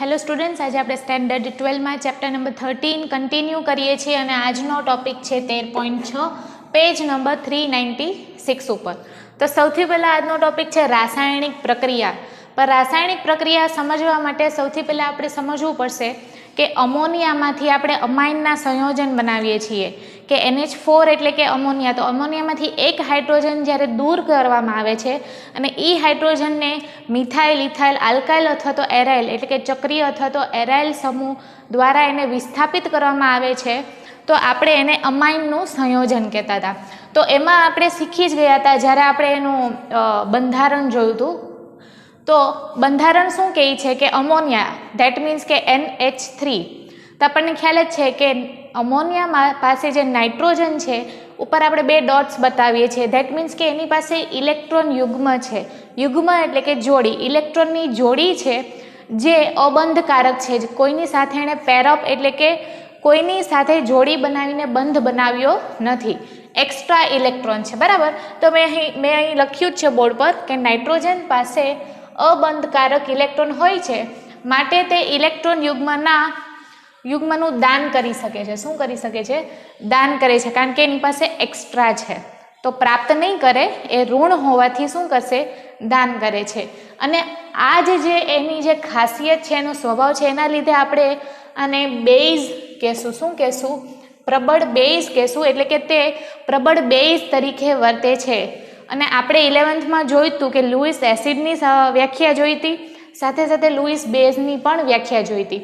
Hello students, આજે આપણે standard 12માં chapter number 13 continue કરીએ છીએ અને આજનો ટોપિક છે 13.6 પેજ નંબર 396 ઉપર. તો સૌથી પહેલાં આજનો ટોપિક છે રાસાયણિક પ્રક્રિયા. પણ રાસાયણિક પ્રક્રિયા સમજવા માટે સૌથી પહેલાં આપણે સમજવું પડશે કે અમોનિયામાંથી આપણે અમાઇનના સંયોજન બનાવીએ છીએ કે NH4 એટલે કે અમોનિયા. તો અમોનિયામાંથી એક હાઇડ્રોજન જ્યારે દૂર કરવામાં આવે છે અને એ હાઇડ્રોજનને મિથાઇલ, ઇથાઇલ, આલ્કાઇલ અથવા તો એરાઇલ એટલે કે ચક્રીય અથવા તો એરાઇલ સમૂહ દ્વારા એને વિસ્થાપિત કરવામાં આવે છે તો આપણે એને અમાઇનનું સંયોજન કહેતા હતા. તો એમાં આપણે શીખી જ ગયા હતા જ્યારે આપણે એનું બંધારણ જોયું હતું. તો બંધારણ શું કહે છે કે અમોનિયા ધેટ મીન્સ કે NH3. તો આપણને ખ્યાલ જ છે કે અમોનિયા પાસે જે નાઇટ્રોજન છે ઉપર આપણે બે ડોટ્સ બતાવીએ છીએ. ધેટ મીન્સ કે એની પાસે ઇલેક્ટ્રોન યુગ્મ છે. યુગ્મ એટલે કે જોડી, ઇલેક્ટ્રોનની જોડી છે જે અબંધકારક છે. કોઈની સાથે એણે પેરઅપ એટલે કે કોઈની સાથે જોડી બનાવીને બંધ બનાવ્યો નથી. એક્સ્ટ્રા ઇલેક્ટ્રોન છે, બરાબર. તો મેં અહીં લખ્યું જ છે બોર્ડ પર કે નાઇટ્રોજન પાસે અબંધકારક ઇલેક્ટ્રોન હોય છે માટે તે ઇલેક્ટ્રોન યુગ્મનું દાન કરી શકે છે. શું કરી શકે છે? દાન કરે છે, કારણ કે એની પાસે એક્સ્ટ્રા છે. તો પ્રાપ્ત નહીં કરે, એ ઋણ હોવાથી શું કરશે? દાન કરે છે. અને આ જે એની જે ખાસિયત છે, એનો સ્વભાવ છે, એના લીધે આપણે આને બેઝ કહેશું. શું કહેશું? પ્રબળ બેઝ કહેશું. એટલે કે તે પ્રબળ બેઝ તરીકે વર્તે છે. અને આપણે 11th જોયું હતું કે લુઈસ એસિડની વ્યાખ્યા જોઈ હતી, સાથે સાથે લુઈસ બેઝની પણ વ્યાખ્યા જોઈ હતી.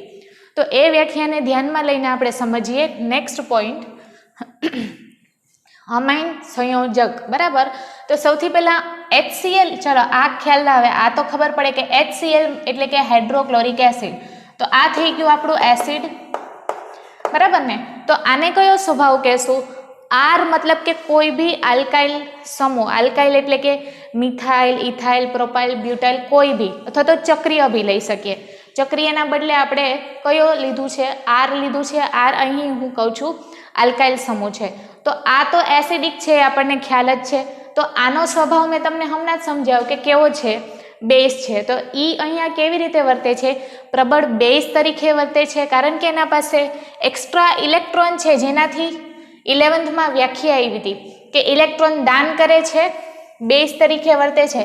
તો એ વ્યાખ્યાને ધ્યાનમાં લઈને આપણે સમજીએ નેક્સ્ટ પોઈન્ટ, અમાઇન સંયોજક, બરાબર. તો સૌથી પહેલાં HCl, ચલો આ ખ્યાલ આવે, આ તો ખબર પડે કે HCl એટલે કે હાઇડ્રોક્લોરિક એસિડ. તો આ થઈ ગયું આપણું એસિડ, બરાબર ને. તો આને કયો સ્વભાવ કહેશું? આર મતલબ કે કોઈ બી આલ્કાઇલ સમૂહ, આલ્કાઇલ એટલે કે મિથાઇલ, ઇથાઇલ, પ્રોપાઇલ, બ્યુટાઇલ, કોઈ બી, અથવા તો ચક્રીય બી લઈ શકીએ. ચક્રીયના બદલે આપણે કયો લીધું છે? આર લીધું છે. આર અહીં હું કહું છું આલ્કાઇલ સમૂહ છે. તો આ તો એસિડિક છે, આપણને ખ્યાલ જ છે. તો આનો સ્વભાવ મેં તમને હમણાં જ સમજાવ્યો કે કેવો છે? બેઝ છે. તો અહીંયા કેવી રીતે વર્તે છે? પ્રબળ બેઝ તરીકે વર્તે છે, કારણ કે એના પાસે એક્સ્ટ્રા ઇલેક્ટ્રોન છે, જેનાથી 11th વ્યાખ્યા આવી હતી કે ઇલેક્ટ્રોન દાન કરે છે, બેઝ તરીકે વર્તે છે,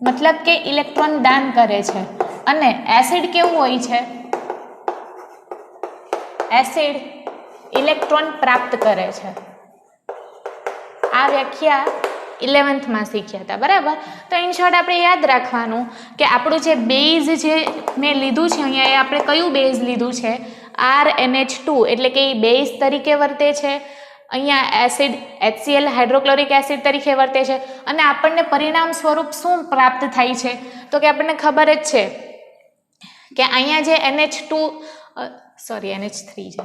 મતલબ કે ઇલેક્ટ્રોન દાન કરે છે. અને એસિડ કેવું હોય છે? એસિડ ઇલેક્ટ્રોન પ્રાપ્ત કરે છે. આ વ્યાખ્યા 11th શીખ્યા હતા, બરાબર. તો ઇન શોર્ટ આપણે યાદ રાખવાનું કે આપણું જે બેઝ જે મેં લીધું છે અહીંયા, એ આપણે કયું બેઝ લીધું છે? RNH2, એટલે કે એ બેઝ તરીકે વર્તે છે. અહીંયા એસિડ HCl હાઇડ્રોક્લોરિક એસિડ તરીકે વર્તે છે. અને આપણને પરિણામ સ્વરૂપ શું પ્રાપ્ત થાય છે? તો કે આપણને ખબર જ છે કે અહીંયા જે NH3 છે,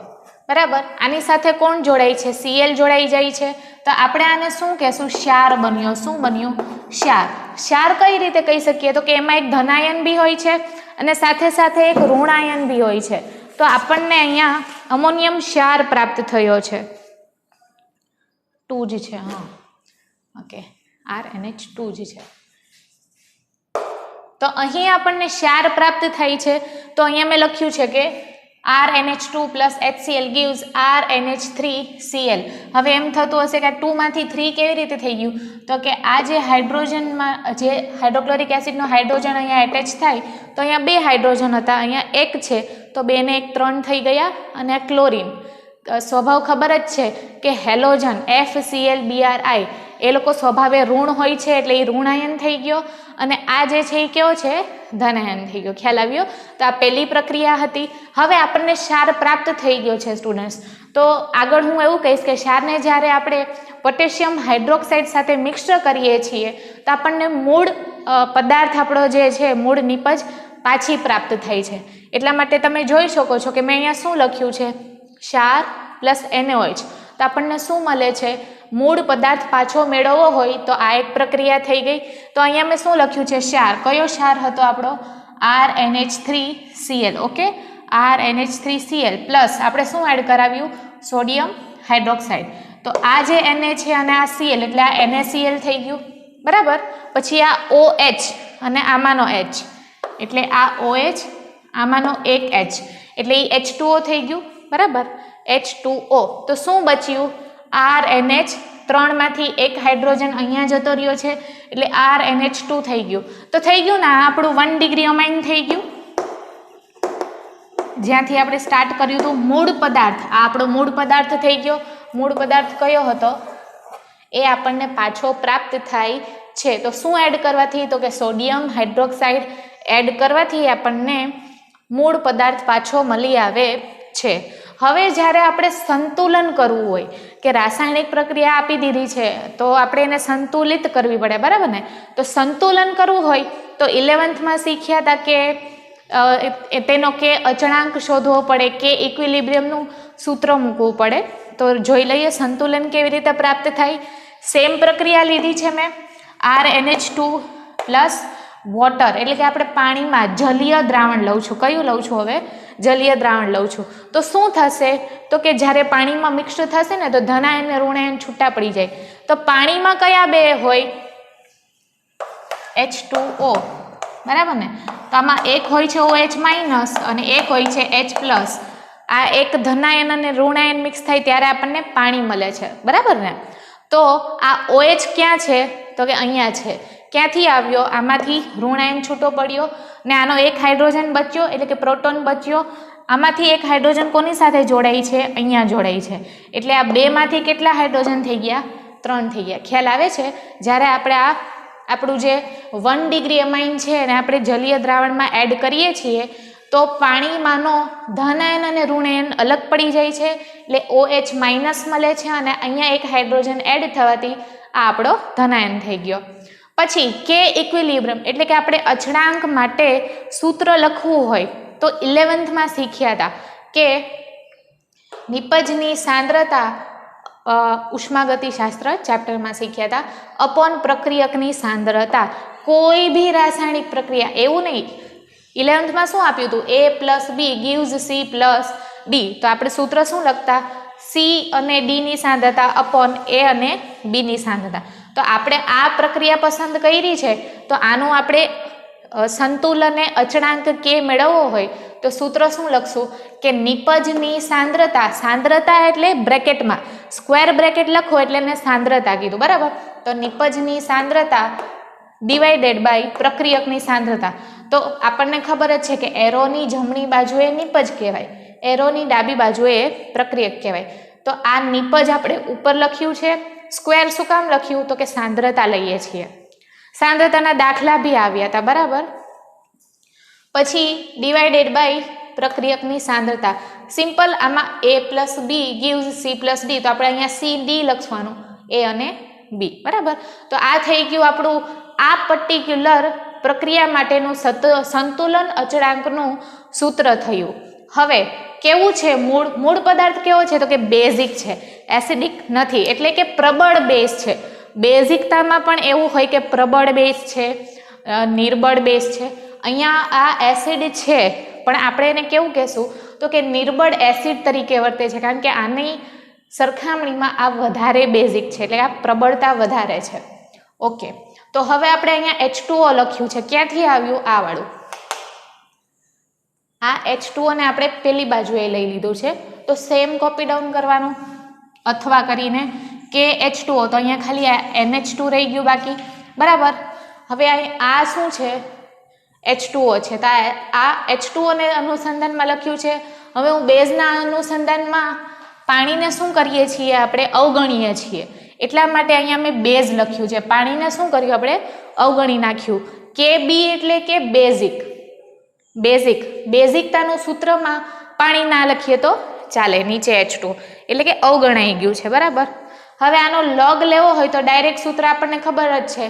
બરાબર. આની સાથે કોણ જોડાય છે? Cl જોડાઈ જાય છે. તો આપણે આને શું કહેશું? ક્ષાર બન્યો. શું બન્યું? ક્ષાર. ક્ષાર કઈ રીતે કહી શકીએ? તો કે એમાં એક ધનાયન બી હોય છે અને સાથે સાથે એક ઋણાયન બી હોય છે. તો આપણને અહીંયા અમોનિયમ ક્ષાર પ્રાપ્ત થયો છે. 2 જ છે, હા, ઓકે, RNH2 જ છે. તો અહીં આપણને ક્ષાર પ્રાપ્ત થાય છે. તો અહીંયા મેં લખ્યું છે કે RNH2 + HCl gives RNH3Cl. હવે એમ થતું હશે કે આ 2 માંથી 3 કેવી રીતે થઈ ગયું? તો કે આ જે હાઇડ્રોજનમાં જે હાઇડ્રોક્લોરિક એસિડનો હાઇડ્રોજન અહીંયા એટેચ થાય તો અહીંયા 2 હાઇડ્રોજન હતા, અહીંયા 1 છે, તો 2 ને 1 3 થઈ ગયા. અને ક્લોરીન સ્વભાવ ખબર જ છે કે હેલોજન FCl-BrI એ લોકો સ્વભાવે ઋણ હોય છે, એટલે એ ઋણાયન થઈ ગયો. અને આ જે છે એ કેવો છે? ધનાયન થઈ ગયો. ખ્યાલ આવ્યો? તો આ પહેલી પ્રક્રિયા હતી. હવે આપણને ક્ષાર પ્રાપ્ત થઈ ગયો છે સ્ટુડન્ટ્સ. તો આગળ હું એવું કહીશ કે ક્ષારને જ્યારે આપણે પોટેશિયમ હાઇડ્રોક્સાઇડ સાથે મિક્સર કરીએ છીએ તો આપણને મૂળ પદાર્થ આપણો જે છે, મૂળ નિપજ પાછી પ્રાપ્ત થાય છે. એટલા માટે તમે જોઈ શકો છો કે મેં અહીંયા શું લખ્યું છે? ક્ષાર + NaOH. તો આપણને શું મળે છે? મૂળ પદાર્થ પાછો મેળવવો હોય તો આ એક પ્રક્રિયા થઈ ગઈ. તો અહીંયા મેં શું લખ્યું છે? ક્ષાર. કયો ક્ષાર હતો આપણો? RNH3Cl. ઓકે, RNH3Cl પ્લસ આપણે શું એડ કરાવ્યું? Sodium hydroxide. તો આ જે Na છે અને આ Cl એટલે આ NaCl થઈ ગયું, બરાબર. પછી આ OH અને આમાંનો H એટલે આ OH આમાંનો એક H એટલે એ H2O થઈ ગયું, બરાબર, H2O. તો શું બચ્યું? RNH, 3 માંથી એક હાઇડ્રોજન અહીંયા જતો રહ્યો છે એટલે RNH2 થઈ ગયું. તો થઈ ગયું ને, આપણું 1 ડિગ્રી અમાઇન થઈ ગયું. જ્યાંથી આપણે સ્ટાર્ટ કર્યું હતું મૂળ પદાર્થ, આ આપણો મૂળ પદાર્થ થઈ ગયો. મૂળ પદાર્થ કયો હતો એ આપણને પાછો પ્રાપ્ત થાય છે. તો શું એડ કરવાથી? તો કે સોડિયમ હાઇડ્રોક્સાઇડ એડ કરવાથી આપણને મૂળ પદાર્થ પાછો મળી આવે છે. હવે જ્યારે આપણે સંતુલન કરવું હોય કે રાસાયણિક પ્રક્રિયા આપી દીધી છે તો આપણે એને સંતુલિત કરવી પડે, બરાબર ને? તો સંતુલન કરવું હોય તો 11th શીખ્યા હતા કે તેનો કે અચળાંક શોધવો પડે, કે ઇક્વિલિબ્રિયમનું સૂત્ર મૂકવું પડે. તો જોઈ લઈએ સંતુલન કેવી રીતે પ્રાપ્ત થાય. સેમ પ્રક્રિયા લીધી છે મેં, RNH2 પ્લસ વોટર, એટલે કે આપણે પાણીમાં જલીય દ્રાવણ લઉં છું. કયું લઉં છું હવે? જલીય દ્રાવણ લઉં છું. તો શું થશે? તો કે જ્યારે પાણીમાં મિક્સ થશે ને તો ધનાયન અને ઋણાયન છૂટા પડી જાય. તો પાણીમાં કયા બે હોય? H2O, બરાબર ને? તો આમાં એક હોય છે OH માઇનસ અને એક હોય છે H પ્લસ. આ એક ધનાયન અને ઋણાયન મિક્સ થાય ત્યારે આપણને પાણી મળે છે, બરાબર ને? તો આ OH ક્યાં છે? તો કે અહીંયા છે. ક્યાંથી આવ્યો? આમાંથી ઋણાયન છૂટો પડ્યો ને આનો એક હાઇડ્રોજન બચ્યો, એટલે કે પ્રોટોન બચ્યો. આમાંથી એક હાઇડ્રોજન કોની સાથે જોડાય છે? અહીંયા જોડાય છે. એટલે આ બેમાંથી કેટલા હાઇડ્રોજન થઈ ગયા? 3 થઈ ગયા. ખ્યાલ આવે છે? જ્યારે આપણે આ આપણું જે 1 ડિગ્રી અમાઇન છે અને આપણે જલીય દ્રાવણમાં એડ કરીએ છીએ તો પાણીમાંનો ધનાયન અને ઋણાયન અલગ પડી જાય છે, એટલે OH માઇનસ મળે છે અને અહીંયા એક હાઇડ્રોજન એડ થવાથી આ આપણો ધનાયન થઈ ગયો. પછી કે ઇક્વિલિબ્રિયમ, એટલે કે આપણે અચળાંક માટે સૂત્ર લખવું હોય તો 11th શીખ્યા હતા કે નિપજની સાંદ્રતા, ઉષ્માગતિશાસ્ત્ર ચેપ્ટરમાં શીખ્યા હતા, અપોન પ્રક્રિયકની સાંદ્રતા. કોઈ બી રાસાયણિક પ્રક્રિયા, એવું નહીં, 11th શું આપ્યું હતું? A plus B gives C plus D. તો આપણે સૂત્ર શું લખતા? C અને D ની સાંદ્રતા અપોન A અને B ની સાંદ્રતા. તો આપણે આ પ્રક્રિયા પસંદ કરી છે તો આનું આપણે સંતુલન અચળાંક કે મેળવવો હોય તો સૂત્ર શું લખશું? કે નિપજની સાંદ્રતા, સાંદ્રતા એટલે બ્રેકેટમાં સ્ક્વેર બ્રેકેટ લખો એટલે એને સાંદ્રતા કીધું, બરાબર? તો નિપજની સાંદ્રતા ડિવાઇડેડ બાય પ્રક્રિયકની સાંદ્રતા. તો આપણને ખબર જ છે કે એરોની જમણી બાજુએ નિપજ કહેવાય, એરોની ડાબી બાજુએ પ્રક્રિયક કહેવાય. તો આ નિપજ આપણે ઉપર લખ્યું છે. સ્ક્વેર શું કામ લખ્યું? તો કે સાંદ્રતા લઈએ છીએ. સાંદ્રતાના દાખલા બી આવ્યા હતા, બરાબર? પછી ડિવાઇડેડ બાય પ્રક્રિયકની સાંદ્રતા. સિમ્પલ, આમાં A plus B gives C plus D. તો આપણે અહીંયા CD લખવાનું, A અને B, બરાબર? તો આ થઈ ગયું આપણું આ પર્ટિક્યુલર પ્રક્રિયા માટેનું સંતુલન અચળાંકનું સૂત્ર થયું. હવે કેવું છે મૂળ પદાર્થ કેવો છે? તો કે બેઝિક છે, એસિડિક નથી, એટલે કે પ્રબળ બેઝ છે. બેઝિકતામાં પણ એવું હોય કે પ્રબળ બેઝ છે, નિર્બળ બેઝ છે. અહીંયા આ એસિડ છે પણ આપણે એને કેવું કહેશું? તો કે નિર્બળ એસિડ તરીકે વર્તે છે, કારણ કે આની સરખામણીમાં આ વધારે બેઝિક છે, એટલે આ પ્રબળતા વધારે છે. ઓકે, તો હવે આપણે અહીંયા H2O લખ્યું છે. ક્યાંથી આવ્યું? આ વાળું. આ H2O ને આપણે પેલી બાજુએ લઈ લીધું છે. તો સેમ કોપી ડાઉન કરવાનું અથવા કરીને કે H2O, તો અહીંયા ખાલી NH2 રહી ગયું બાકી, બરાબર? હવે આ શું છે? H2O છે. તો આ H2O ને અનુસંધાનમાં લખ્યું છે. હવે હું બેઝના અનુસંધાનમાં પાણીને શું કરીએ છીએ? આપણે અવગણીએ છીએ. એટલા માટે અહીંયા મેં બેઝ લખ્યું છે. પાણીને શું કર્યું? આપણે અવગણી નાખ્યું. KB એટલે કે બેઝિક. બેઝિકતાનું સૂત્રમાં પાણી ના લખીએ તો ચાલે, નીચે H2, એટલે કે અવગણાઈ ગયું છે, બરાબર? હવે આનો લોગ લેવો હોય તો ડાયરેક્ટ સૂત્ર આપણને ખબર જ છે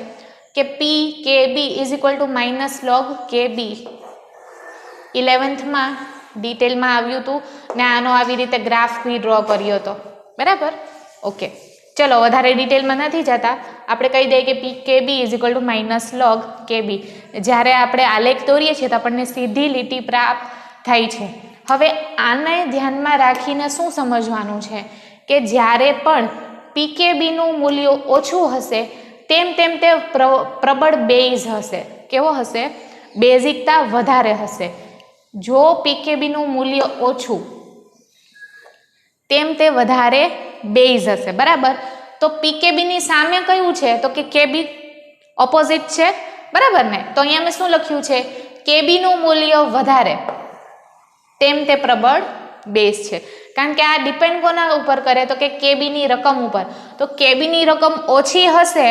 કે PKB = -log KB. 11th ડિટેલમાં આવ્યું હતું ને આનો આવી રીતે ગ્રાફ બી ડ્રો કર્યો હતો, બરાબર? ઓકે, ચલો વધારે ડિટેલમાં નથી જતા, આપણે કહી દઈએ કે PKB = -log KB. જ્યારે આપણે આલેખ દોરીએ છીએ તો આપણને સીધી લીટી પ્રાપ્ત થાય છે. હવે આને ધ્યાનમાં રાખીને શું સમજવાનું છે કે જ્યારે પણ PKBનું મૂલ્ય ઓછું હશે તેમ તે પ્રબળ બેઝ હશે. કેવો હશે? બેઝિકતા વધારે હશે. જો પીકેબીનું મૂલ્ય ઓછું તેમ તે વધારે બેઝ હશે, બરાબર. તો પીકેબીની સામે કયું છે તો કે કેબી ઓપોઝિટ છે, બરાબર ને. તો અહીંયા મેં શું લખ્યું છે, કેબીનું મૂલ્ય વધારે તેમ તે પ્રબળ બેઝ છે. કારણ કે આ ડિપેન્ડ કોના ઉપર કરે તો કે કેબીની રકમ ઉપર. તો કેબીની રકમ ઓછી હશે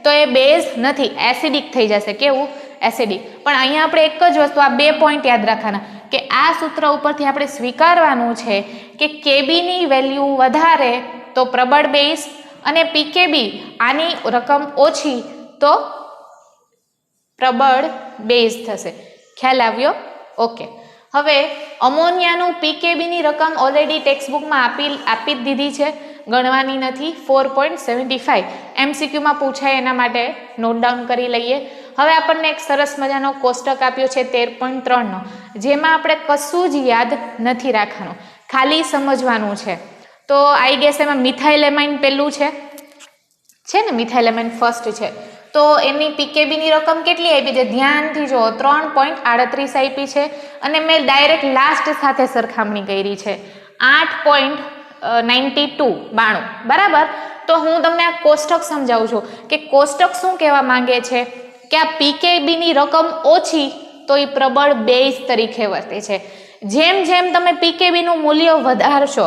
તો એ બેઝ નથી, એસિડિક થઈ જશે. કેવું? એસિડિક. પણ અહીંયા આપણે એક જ વસ્તુ, આ 2 પોઈન્ટ યાદ રાખવાના કે આ સૂત્ર ઉપરથી આપણે સ્વીકારવાનું છે કે કેબીની વેલ્યુ વધારે તો પ્રબળ બેઝ અને પીકેબી આની રકમ ઓછી તો પ્રબળ બેઝ થશે. ખ્યાલ આવ્યો? ઓકે. હવે અમોનિયાનું પીકેબીની રકમ ઓલરેડી ટેક્સ્ટબુકમાં આપી જ દીધી છે, ગણવાની નથી. 4.75 MCQમાં પૂછાય એના માટે નોટ ડાઉન કરી લઈએ. હવે આપણને એક સરસ મજાનો કોષ્ટક આપ્યો છે 13.3 નો, જેમાં આપણે કશું જ યાદ નથી રાખવાનું, ખાલી સમજવાનું છે. તો આઈ ગેસ એમાં મિથાઇલેમાઇન પહેલું છે ને, મિથાઇલેમાઇન ફર્સ્ટ છે. તો એની પીકેબીની રકમ કેટલી આપી છે? ધ્યાનથી જુઓ, 3.38 આપી છે. અને મેં ડાયરેક્ટ લાસ્ટ સાથે સરખામણી કરી છે, 8.92, બરાબર. તો હું તમને આ કોષ્ટક સમજાવું છું કે કોષ્ટક શું કહેવા માંગે છે કે આ પીકેબીની રકમ ઓછી તો એ પ્રબળ બેઝ તરીકે વર્તે છે. જેમ જેમ તમે પીકેબીનું મૂલ્ય વધારશો,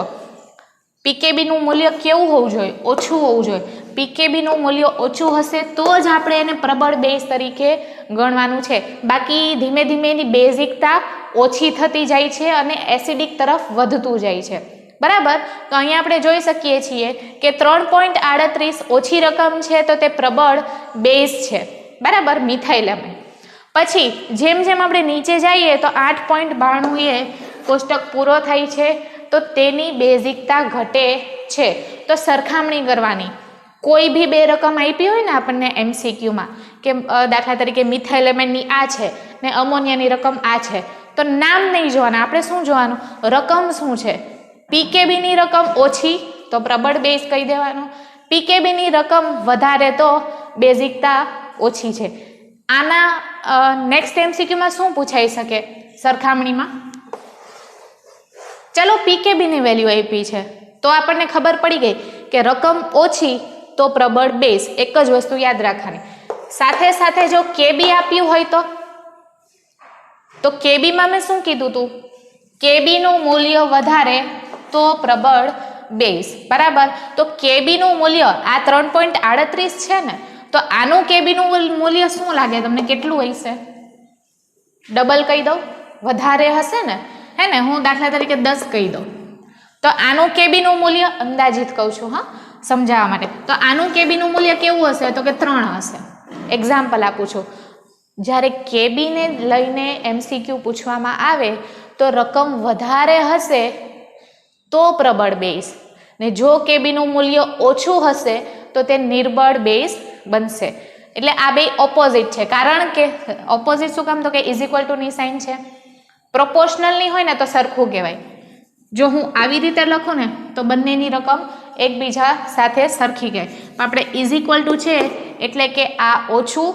પીકેબીનું મૂલ્ય કેવું હોવું જોઈએ? ઓછું હોવું જોઈએ. પીકેબીનું મૂલ્ય ઓછું હશે તો જ આપણે એને પ્રબળ બેઝ તરીકે ગણવાનું છે. બાકી ધીમે ધીમે એની બેઝિકતા ઓછી થતી જાય છે અને એસિડિક તરફ વધતું જાય છે, બરાબર. તો અહીંયા આપણે જોઈ શકીએ છીએ કે 3.38 ઓછી રકમ છે તો તે પ્રબળ બેઝ છે, બરાબર, મિથાઇલેમાઇન. પછી જેમ જેમ આપણે નીચે જઈએ તો 8.92 એ કોષ્ટક પૂરો થાય છે તો તેની બેઝિકતા ઘટે છે. તો સરખામણી કરવાની, કોઈ બી 2 રકમ આપી હોય ને આપણને MCQમાં કે દાખલા તરીકે મિથાઇલેમાઇનની આ છે ને અમોનિયાની રકમ આ છે, તો નામ નહીં જોવાના, આપણે શું જોવાનું? રકમ શું છે? પીકેબીની રકમ ઓછી તો પ્રબળ બેઝ કહી દેવાનું, પીકેબીની રકમ વધારે તો બેઝિકતા ઓછી છે. આના નેક્સ્ટ MCQમાં શું પૂછાઈ શકે સરખામણીમાં? ચલો પીકેબીની વેલ્યુ આપી છે તો આપણને ખબર પડી ગઈ કે રકમ ઓછી તો પ્રબળ બેઝ. એક જ વસ્તુ યાદ રાખવાની. સાથે સાથે જો કેબી આપ્યું હોય તો કેબીમાં મેં શું કીધું હતું? કેબીનું મૂલ્ય વધારે તો પ્રબળ બેઝ, બરાબર. તો કેબીનું મૂલ્ય આ 3.38 છે ને, તો આનું કેબીનું મૂલ્ય શું લાગે તમને? કેટલું હશે? ડબલ કહી દઉં? વધારે હશે ને, હે ને. હું દાખલા તરીકે 10 કહી દઉં તો આનું કેબીનું મૂલ્ય અંદાજિત કહું છું, હા, સમજાવવા માટે. તો આનું કેબીનું મૂલ્ય કેવું હશે? તો કે 3 હશે. એક્ઝામ્પલ આપું છું. જ્યારે કેબીને લઈને MCQ પૂછવામાં આવે તો રકમ વધારે હશે તો પ્રબળ બેઝ, ને જો કેબીનું મૂલ્ય ઓછું હશે તો તે નિર્બળ બેઝ બનશે. એટલે આ બે ઓપોઝિટ છે. કારણ કે ઓપોઝિટ શું કામ? તો કે ઇઝ ઇક્વલ ટુ ની સાઇન છે. પ્રોપોર્શનલની હોય ને તો સરખું કહેવાય. જો હું આવી રીતે લખું ને તો બંનેની રકમ એકબીજા સાથે સરખી કહેવાય. આપણે ઇઝ ઇક્વલ ટુ છે એટલે કે આ ઓછું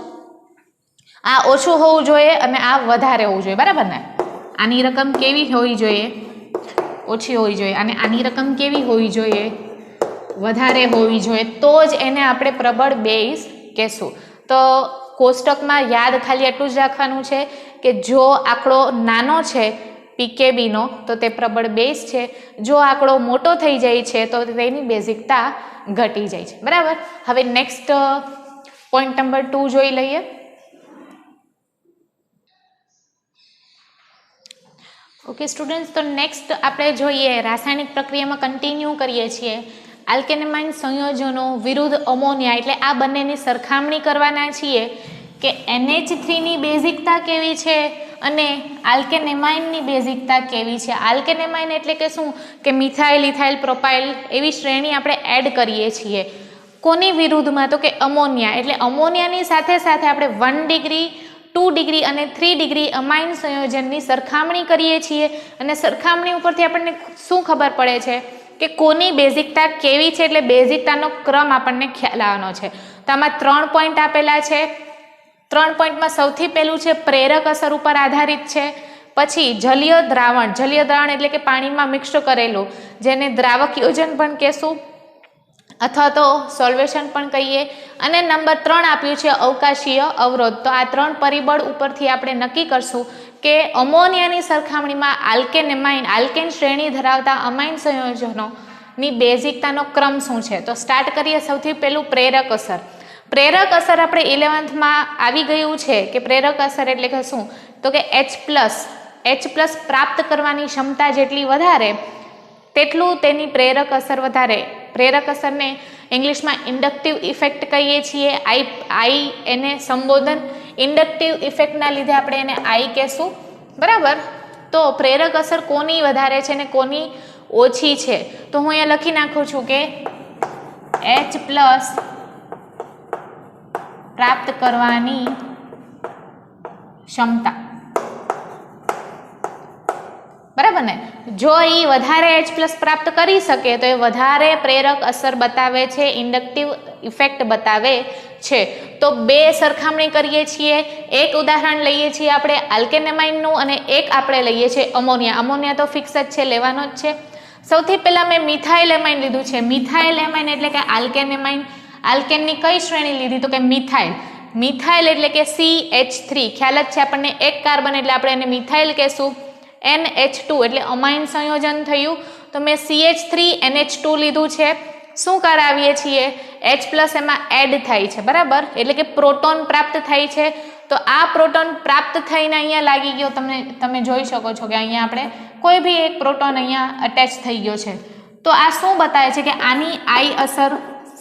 હોવું જોઈએ અને આ વધારે હોવું જોઈએ, બરાબર ને. આની રકમ કેવી હોવી જોઈએ? ઓછી હોવી જોઈએ. અને આની રકમ કેવી હોવી જોઈએ? વધારે હોવી જોઈએ. તો જ એને આપણે પ્રબળ બેઝ કહેશું. તો કોષ્ટકમાં યાદ ખાલી એટલું જ રાખવાનું છે કે જો આંકડો નાનો છે પીકેબીનો તો તે પ્રબળ બેઝ છે, જો આંકડો મોટો થઈ જાય છે તો તેની બેઝિકતા ઘટી જાય છે, બરાબર. હવે નેક્સ્ટ પોઈન્ટ નંબર 2 જોઈ લઈએ. ઓકે સ્ટુડન્ટ્સ, તો નેક્સ્ટ આપણે જોઈએ રાસાયણિક પ્રક્રિયામાં કન્ટિન્યુ કરીએ છીએ. આલ્કેનેમાઇન સંયોજનો વિરુદ્ધ અમોનિયા, એટલે આ બંનેની સરખામણી કરવાના છીએ કે NH3ની બેઝિકતા કેવી છે અને આલ્કેનેમાઇનની બેઝિકતા કેવી છે. આલ્કેનેમાઇન એટલે કે શું? કે મિથાઇલ, ઇથાઇલ, પ્રોપાઇલ એવી શ્રેણી આપણે એડ કરીએ છીએ. કોની વિરુદ્ધમાં? તો કે અમોનિયા. એટલે અમોનિયાની સાથે સાથે આપણે 1 ડિગ્રી, 2 ડિગ્રી અને 3 ડિગ્રી અમાઇન સંયોજનની સરખામણી કરીએ છીએ. અને સરખામણી ઉપરથી આપણને શું ખબર પડે છે કે કોની બેઝિકતા કેવી છે, એટલે બેઝિકતાનો ક્રમ આપણને ખ્યાલ આવવાનો છે. તો આમાં 3 પોઈન્ટ આપેલા છે. 3 પોઈન્ટમાં સૌથી પહેલું છે પ્રેરક અસર ઉપર આધારિત છે, પછી જલીય દ્રાવણ એટલે કે પાણીમાં મિક્સ કરેલું, જેને દ્રાવક યોજન પણ કહેશું અથવા તો સોલ્વેશન પણ કહીએ. અને નંબર 3 આપ્યું છે અવકાશીય અવરોધ. તો આ 3 પરિબળ ઉપરથી આપણે નક્કી કરશું કે અમોનિયાની સરખામણીમાં આલ્કેન શ્રેણી ધરાવતા અમાઇન સંયોજનોની બેઝિકતાનો ક્રમ શું છે. તો સ્ટાર્ટ કરીએ. સૌથી પહેલું પ્રેરક અસર. પ્રેરક અસર આપણે 11th આવી ગયું છે કે પ્રેરક અસર એટલે કે શું, તો કે H+ પ્રાપ્ત કરવાની ક્ષમતા જેટલી વધારે તેટલું તેની પ્રેરક અસર વધારે. પ્રેરક અસરને ઇંગ્લિશમાં ઇન્ડક્ટિવ ઇફેક્ટ કહીએ છીએ. આઈ એને સંબોધન, ઇન્ડક્ટિવ ઇફેક્ટના લીધે આપણે એને આઈ કહેશું, બરાબર. તો પ્રેરક અસર કોની વધારે છે ને કોની ઓછી છે. તો હું અહીંયા લખી નાખું છું કે H+ પ્રાપ્ત કરવાની ક્ષમતા, બરાબર ને. જો એ વધારે H+ પ્રાપ્ત કરી શકે તો એ વધારે પ્રેરક અસર બતાવે છે, ઇન્ડક્ટિવ ઇફેક્ટ બતાવે છે. તો બે સરખામણી કરીએ છીએ. એક ઉદાહરણ લઈએ છીએ આપણે આલ્કેનેમાઇનનું અને એક આપણે લઈએ છીએ અમોનિયા તો ફિક્સ જ છે, લેવાનો જ છે. સૌથી પહેલાં મેં મિથાઇલ એમાઇન લીધું છે. મિથાઇલ એમાઇન એટલે કે આલ્કેનેમાઇન. આલ્કેનની કઈ શ્રેણી લીધી, તો કે મિથાઇલ એટલે કે CH3. ખ્યાલ જ છે આપણને, એક કાર્બન એટલે આપણે એને મિથાઇલ કહેશું. NH2 એટલે અમાઇન સંયોજન થયું. તો મેં CH3NH2 લીધું છે. શું કરાવીએ છીએ, H+ એમાં એડ થાય છે, બરાબર, એટલે કે પ્રોટોન પ્રાપ્ત થાય છે. તો આ પ્રોટોન પ્રાપ્ત થઈને અહીંયા લાગી ગયો. તમે જોઈ શકો છો કે અહીંયા આપણે કોઈ બી એક પ્રોટોન અહીંયા અટેચ થઈ ગયો છે. તો આ શું બતાવે છે કે આની આઈ અસર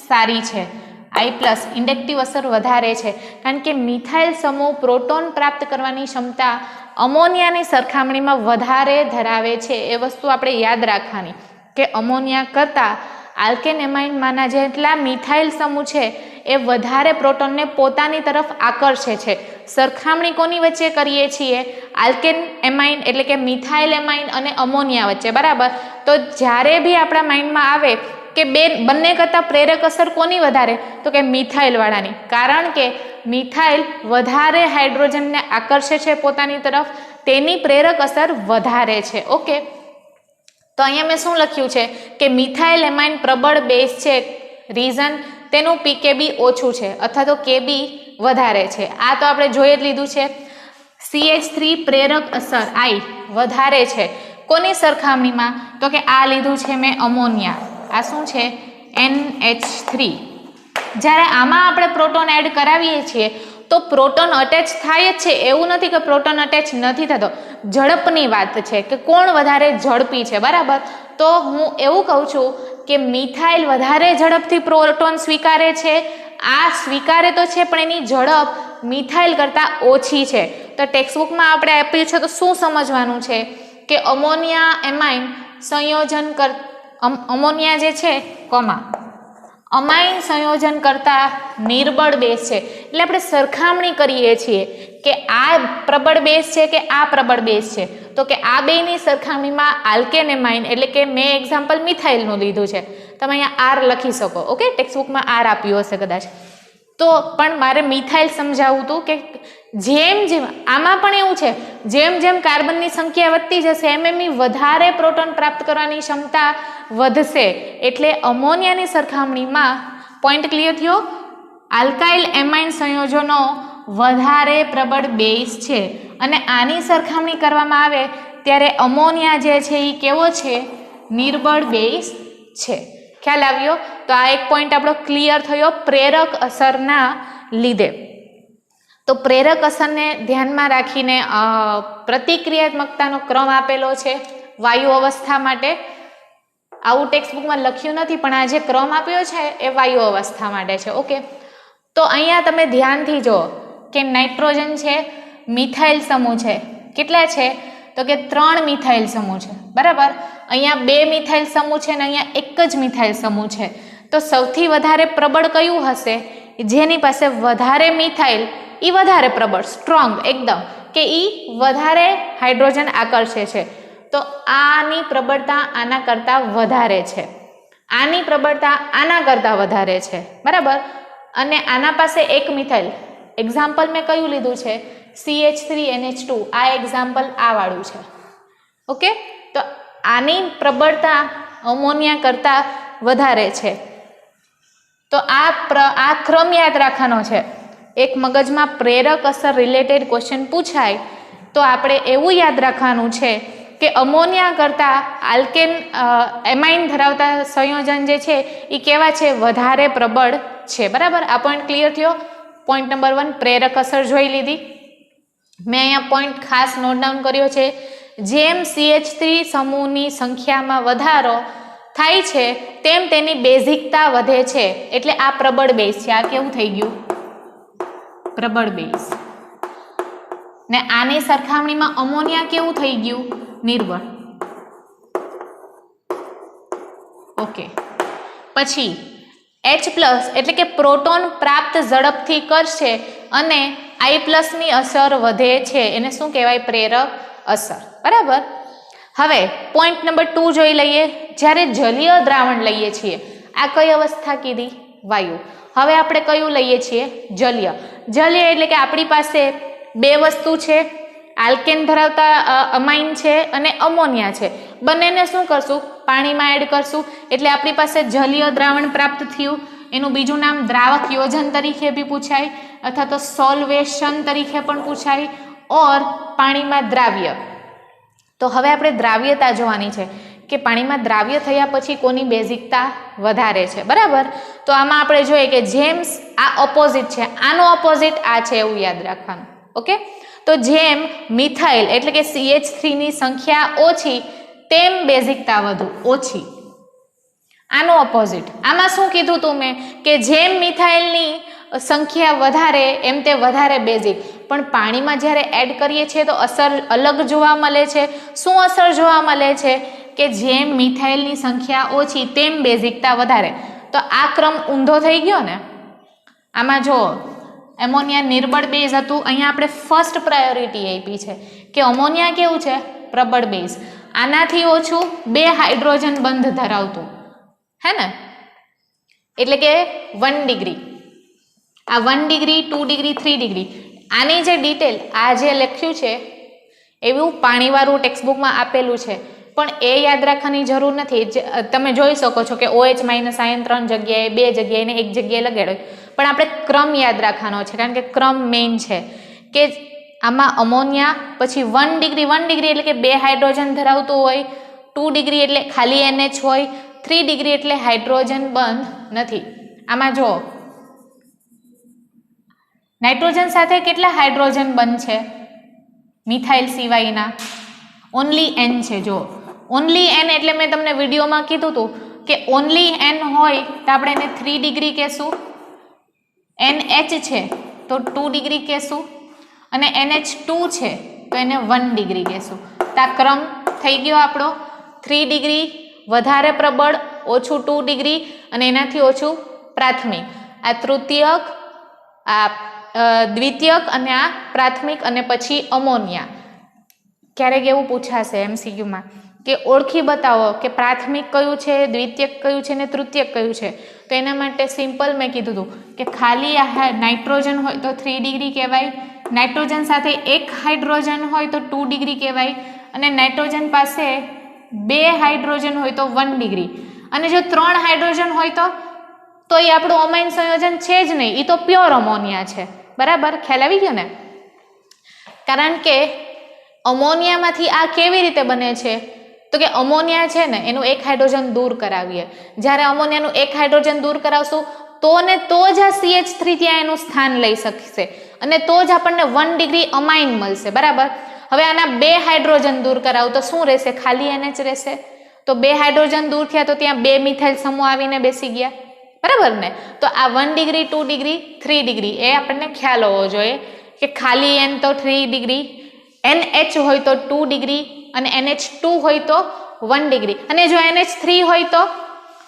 સારી છે, I+ ઇન્ડક્ટિવ અસર વધારે છે, કારણ કે મિથાઇલ સમૂહ પ્રોટોન પ્રાપ્ત કરવાની ક્ષમતા અમોનિયાની સરખામણીમાં વધારે ધરાવે છે. એ વસ્તુ આપણે યાદ રાખવાની કે અમોનિયા કરતાં આલ્કેનેમાઇનમાંના જેટલા મિથાઇલ સમૂહ છે એ વધારે પ્રોટોનને પોતાની તરફ આકર્ષે છે. સરખામણી કોની વચ્ચે કરીએ છીએ, આલ્કેન એમાઇન એટલે કે મિથાઇલ એમાઇન અને અમોનિયા વચ્ચે, બરાબર. તો જ્યારે બી આપણા માઇન્ડમાં આવે કે બંને કરતાં પ્રેરક અસર કોની વધારે, તો કે મિથાઇલવાળાની, કારણ કે મિથાઇલ વધારે હાઇડ્રોજનને આકર્ષે છે પોતાની તરફ, તેની પ્રેરક અસર વધારે છે. ઓકે, તો અહીંયા મેં શું લખ્યું છે કે મિથાઇલ એમાઇન પ્રબળ બેઝ છે. રીઝન, તેનું pKb ઓછું છે અથવા તો Kb વધારે છે. આ તો આપણે જોઈ જ લીધું છે. CH3 પ્રેરક અસર I વધારે છે કોની સરખામણીમાં, તો કે આ લીધું છે મેં અમોનિયા. આ શું છે, NH3. જ્યારે આમાં આપણે પ્રોટોન એડ કરાવીએ છીએ તો પ્રોટોન અટેચ થાય જ છે, એવું નથી કે પ્રોટોન અટેચ નથી થતો. ઝડપની વાત છે કે કોણ વધારે ઝડપી છે, બરાબર. તો હું એવું કહું છું કે મિથાઇલ વધારે ઝડપથી પ્રોટોન સ્વીકારે છે. આ સ્વીકારે તો છે પણ એની ઝડપ મિથાઇલ કરતાં ઓછી છે. તો ટેક્સ્ટબુકમાં આપણે આપ્યું છે તો શું સમજવાનું છે કે અમોનિયા એમાઇન સંયોજન અમોનિયા જે છે અમાઇન સંયોજન કરતા નિર્બળ બેઝ છે. એટલે આપણે સરખામણી કરીએ છીએ કે આ પ્રબળ બેઝ છે કે આ પ્રબળ બેઝ છે. તો કે આ બેની સરખામણીમાં આલ્કેનેમાઇન એટલે કે મેં એક્ઝામ્પલ મિથાઇલનું લીધું છે, તમે અહીંયા R લખી શકો. ઓકે, ટેક્સ્ટબુકમાં R આપ્યું હશે કદાચ. તો પણ મારે મિથાઇલ સમજાવવું હતું કે જેમ આમાં પણ એવું છે, જેમ કાર્બનની સંખ્યા વધતી જશે એમ વધારે પ્રોટોન પ્રાપ્ત કરવાની ક્ષમતા વધશે. એટલે અમોનિયાની સરખામણીમાં પોઈન્ટ ક્લિયર થયો, આલ્કાઇલ એમાઇન સંયોજનો વધારે પ્રબળ બેઝ છે અને આની સરખામણી કરવામાં આવે ત્યારે અમોનિયા જે છે એ કેવો છે, નિર્બળ બેઝ છે. ખ્યાલ આવ્યો? તો આ એક પોઈન્ટ આપણો ક્લિયર થયો પ્રેરક અસરના લીધે. તો પ્રેરક અસરને ધ્યાનમાં રાખીને પ્રતિક્રિયાત્મકતાનો ક્રમ આપેલો છે વાયુ અવસ્થા માટે. આવું ટેક્સ્ટબુકમાં લખ્યું નથી પણ આ જે ક્રમ આપ્યો છે એ વાયુ અવસ્થા માટે છે. ઓકે, તો અહીંયા તમે ધ્યાનથી જુઓ કે નાઇટ્રોજન છે, મિથાઇલ સમૂહ છે, કેટલા છે, તો કે 3 મિથાઇલ સમૂહ છે, બરાબર. અહીંયા 2 મિથાઇલ સમૂહ છે અને અહીંયા એક જ મિથાઇલ સમૂહ છે. તો સૌથી વધારે પ્રબળ કયું હશે, જેની પાસે વધારે મિથાઇલ, એ વધારે પ્રબળ, સ્ટ્રોંગ એકદમ, કે એ વધારે હાઇડ્રોજન આકર્ષે છે. તો આની પ્રબળતા આના કરતાં વધારે છે, આની પ્રબળતા આના કરતાં વધારે છે, બરાબર. અને આના પાસે એક મિથાઇલ, એક્ઝામ્પલ મેં કયું લીધું છે, CH3NH2 આ એક્ઝામ્પલ આ વાળું છે. ઓકે, તો આની પ્રબળતા અમોનિયા કરતાં વધારે છે. તો આ ક્રમ યાદ રાખવાનો છે. એક મગજમાં પ્રેરક અસર રિલેટેડ ક્વેશ્ચન પૂછાય તો આપણે એવું યાદ રાખવાનું છે કે અમોનિયા કરતાં આલ્કેન એમાઇન ધરાવતા સંયોજન જે છે એ કેવા છે? વધારે પ્રબળ છે. બરાબર, આ પોઈન્ટ ક્લિયર થયો. પોઈન્ટ નંબર 1 પ્રેરક અસર જોઈ લીધી. મેં અહીંયા પોઈન્ટ ખાસ નોટ ડાઉન કર્યો છે. જેમ CH3 સમૂહની સંખ્યામાં વધારો થાય છે તેમ તેની બેઝિકતા વધે છે. એટલે આ પ્રબળ બેઝ છે. આ કેવું થઈ ગયું? પ્રબળ બેઝ. ને આની સરખામણીમાં અમોનિયા કેવું થઈ ગયું? નિર્બળ. ઓકે, પછી H+ એટલે કે પ્રોટોન પ્રાપ્ત ઝડપથી કરશે અને I+ ની અસર વધે છે. એને શું કહેવાય? પ્રેરક અસર. બરાબર. હવે પોઈન્ટ નંબર 2 જોઈ લઈએ. જ્યારે જલીય દ્રાવણ લઈએ છીએ, આ કઈ અવસ્થા કીધી? વાયુ. હવે આપણે કયું લઈએ છીએ? જલીય. જલીય એટલે કે આપણી પાસે બે વસ્તુ છે, આલ્કેન ધરાવતા અમાઇન છે અને અમોનિયા છે. બંનેને શું કરશું? પાણીમાં એડ કરશું. એટલે આપણી પાસે જલીય દ્રાવણ પ્રાપ્ત થયું. એનું બીજું નામ દ્રાવક યોજન તરીકે બી પૂછાય અથવા તો સોલ્વેશન તરીકે પણ પૂછાય ઓર પાણીમાં દ્રાવ્ય. તો હવે આપણે દ્રાવ્યતા જોવાની છે કે પાણીમાં દ્રાવ્ય થયા પછી કોની બેઝિકતા વધારે છે. બરાબર, તો આમાં આપણે જોઈએ કે જેમ આ ઓપોઝિટ છે, આનો ઓપોઝિટ આ છે એવું યાદ રાખવાનું. ઓકે, તો જેમ મિથાઇલ એટલે કે CH3 ની સંખ્યા ઓછી તેમ બેઝિકતા વધુ ઓછી. આનો ઓપોઝિટ. આમાં શું કીધું તું મેં કે જેમ મિથાઇલની સંખ્યા વધારે એમ તે વધારે બેઝિક. પણ પાણીમાં જ્યારે એડ કરીએ છીએ તો અસર અલગ જોવા મળે છે. શું અસર જોવા મળે છે? કે જેમ મિથાઇલની સંખ્યા ઓછી તેમ બેઝિકતા વધારે. તો આ ક્રમ ઊંધો થઈ ગયો ને. આમાં જો એમોનિયા નિર્બળ બેઝ હતું, અહીંયા આપણે ફર્સ્ટ પ્રાયોરિટી આપી છે કે અમોનિયા કેવું છે? પ્રબળ બેઝ. આનાથી ઓછું 2 હાઇડ્રોજન બંધ ધરાવતું, હે ને? એટલે કે 1 ડિગ્રી. આ 1 ડિગ્રી, 2 ડિગ્રી, 3 ડિગ્રી. આની જે ડિટેલ આ જે લખ્યું છે એવું પાણીવાળું ટેક્સ્ટબુકમાં આપેલું છે, પણ એ યાદ રાખવાની જરૂર નથી. તમે જોઈ શકો છો કે OH- આયન 3 જગ્યાએ, 2 જગ્યાએ ને 1 જગ્યાએ લગાડ્યો. પણ આપણે ક્રમ યાદ રાખવાનો છે કારણ કે ક્રમ મેઇન છે. કે આમાં અમોનિયા પછી 1 ડિગ્રી એટલે કે 2 હાઇડ્રોજન ધરાવતું હોય, 2 ડિગ્રી એટલે ખાલી NH હોય, 3 ડિગ્રી એટલે હાઇડ્રોજન બંધ નથી. આમાં જો નાઇટ્રોજન સાથે કેટલા હાઇડ્રોજન બંધ છે? મિથાઇલ સિવાયના ઓનલી N છે. જો ઓનલી N એટલે મેં તમને વિડીયોમાં કીધું હતું કે ઓનલી N હોય તો આપણે એને 3 ડિગ્રી કહેશું. NH છે તો 2 ડિગ્રી કહેશું અને NH2 છે તો એને 1 ડિગ્રી કહેશું. તો આ ક્રમ થઈ ગયો આપણો. 3 ડિગ્રી વધારે પ્રબળ, ઓછું 2 ડિગ્રી અને એનાથી ઓછું પ્રાથમિક. આ તૃતીયક, આ દ્વિતીયક અને આ પ્રાથમિક અને પછી અમોનિયા. ક્યારેક એવું પૂછાશે MCQમાં કે ઓળખી બતાવો કે પ્રાથમિક કયું છે, દ્વિતીયક કયું છે ને તૃતીયક કયું છે. તો એના માટે સિમ્પલ મેં કીધું હતું કે ખાલી આ નાઇટ્રોજન હોય તો 3 ડિગ્રી કહેવાય, નાઇટ્રોજન સાથે 1 હાઇડ્રોજન હોય તો 2 ડિગ્રી કહેવાય અને નાઇટ્રોજન પાસે 2 હાઇડ્રોજન હોય તો 1 ડિગ્રી. અને જો 3 હાઇડ્રોજન હોય તો એ આપણું અમાઇન સંયોજન છે જ નહીં, એ તો પ્યોર અમોનિયા છે. બરાબર, ખ્યાલ આવી ગયો ને? કારણ કે અમોનિયામાંથી આ કેવી રીતે બને છે? તો કે અમોનિયા છે ને એનું 1 હાઇડ્રોજન દૂર કરાવીએ. જ્યારે અમોનિયાનું 1 હાઇડ્રોજન દૂર કરાવશું તો જ આ CH3 ત્યાં એનું સ્થાન લઈ શકશે અને તો જ આપણને 1 ડિગ્રી અમાઇન મળશે. બરાબર. હવે આના 2 હાઇડ્રોજન દૂર કરાવું તો શું રહેશે? ખાલી NH રહેશે. તો 2 હાઇડ્રોજન દૂર થયા તો ત્યાં 2 મિથાઇલ સમૂહ આવીને બેસી ગયા. બરાબર ને? તો આ 1 ડિગ્રી, 2 ડિગ્રી, 3 ડિગ્રી એ આપણને ખ્યાલ હોવો જોઈએ કે ખાલી N તો 3 ડિગ્રી, NH હોય તો 2 ડિગ્રી અને NH2 હોય તો 1 ડિગ્રી અને જો NH3 હોય તો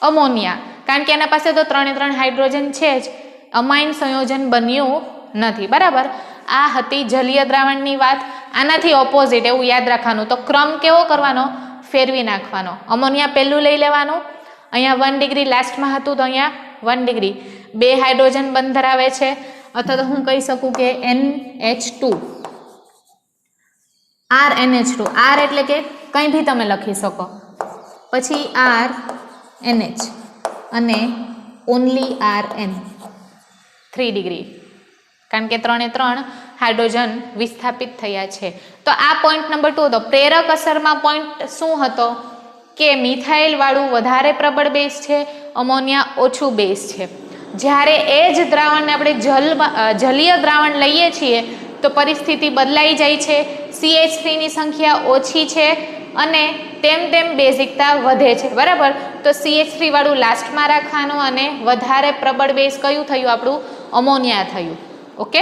અમોનિયા. કારણ કે એના પાસે તો 3 હાઇડ્રોજન છે જ, અમાઇન સંયોજન બન્યું નથી. બરાબર. આ હતી જલીય દ્રાવણની વાત. આનાથી ઓપોઝિટ એવું યાદ રાખવાનું. તો ક્રમ કેવો કરવાનો? ફેરવી નાખવાનો. અમોનિયા પહેલું લઈ લેવાનું. અહીંયા 1 ડિગ્રી લાસ્ટમાં હતું તો અહીંયા 1 ડિગ્રી. 2 હાઇડ્રોજન બંધ ધરાવે છે અથવા તો હું કહી શકું કે NH2 RNH2 R એટલે કે કંઈ બી તમે લખી શકો, પછી RNH અને ઓનલી RN 3 ડિગ્રી, કારણ કે 3 એ 3 હાઇડ્રોજન વિસ્થાપિત થયા છે. તો આ પોઈન્ટ નંબર 2 હતો. પ્રેરક અસરમાં પોઈન્ટ શું હતો કે મિથાઇલ વાળું વધારે પ્રબળ બેઝ છે, અમોનિયા ઓછું બેઝ છે. જ્યારે એ જ દ્રાવણને આપણે જલીય દ્રાવણ લઈએ છીએ તો પરિસ્થિતિ બદલાઈ જાય છે. CH3 ની સંખ્યા ઓછી છે અને તેમ તેમ બેઝિકતા વધે છે. બરાબર, તો CH3 વાળું લાસ્ટમાં રાખવાનું અને વધારે પ્રબળ બેઝ કયું થયું? આપણું અમોનિયા થયું. ઓકે,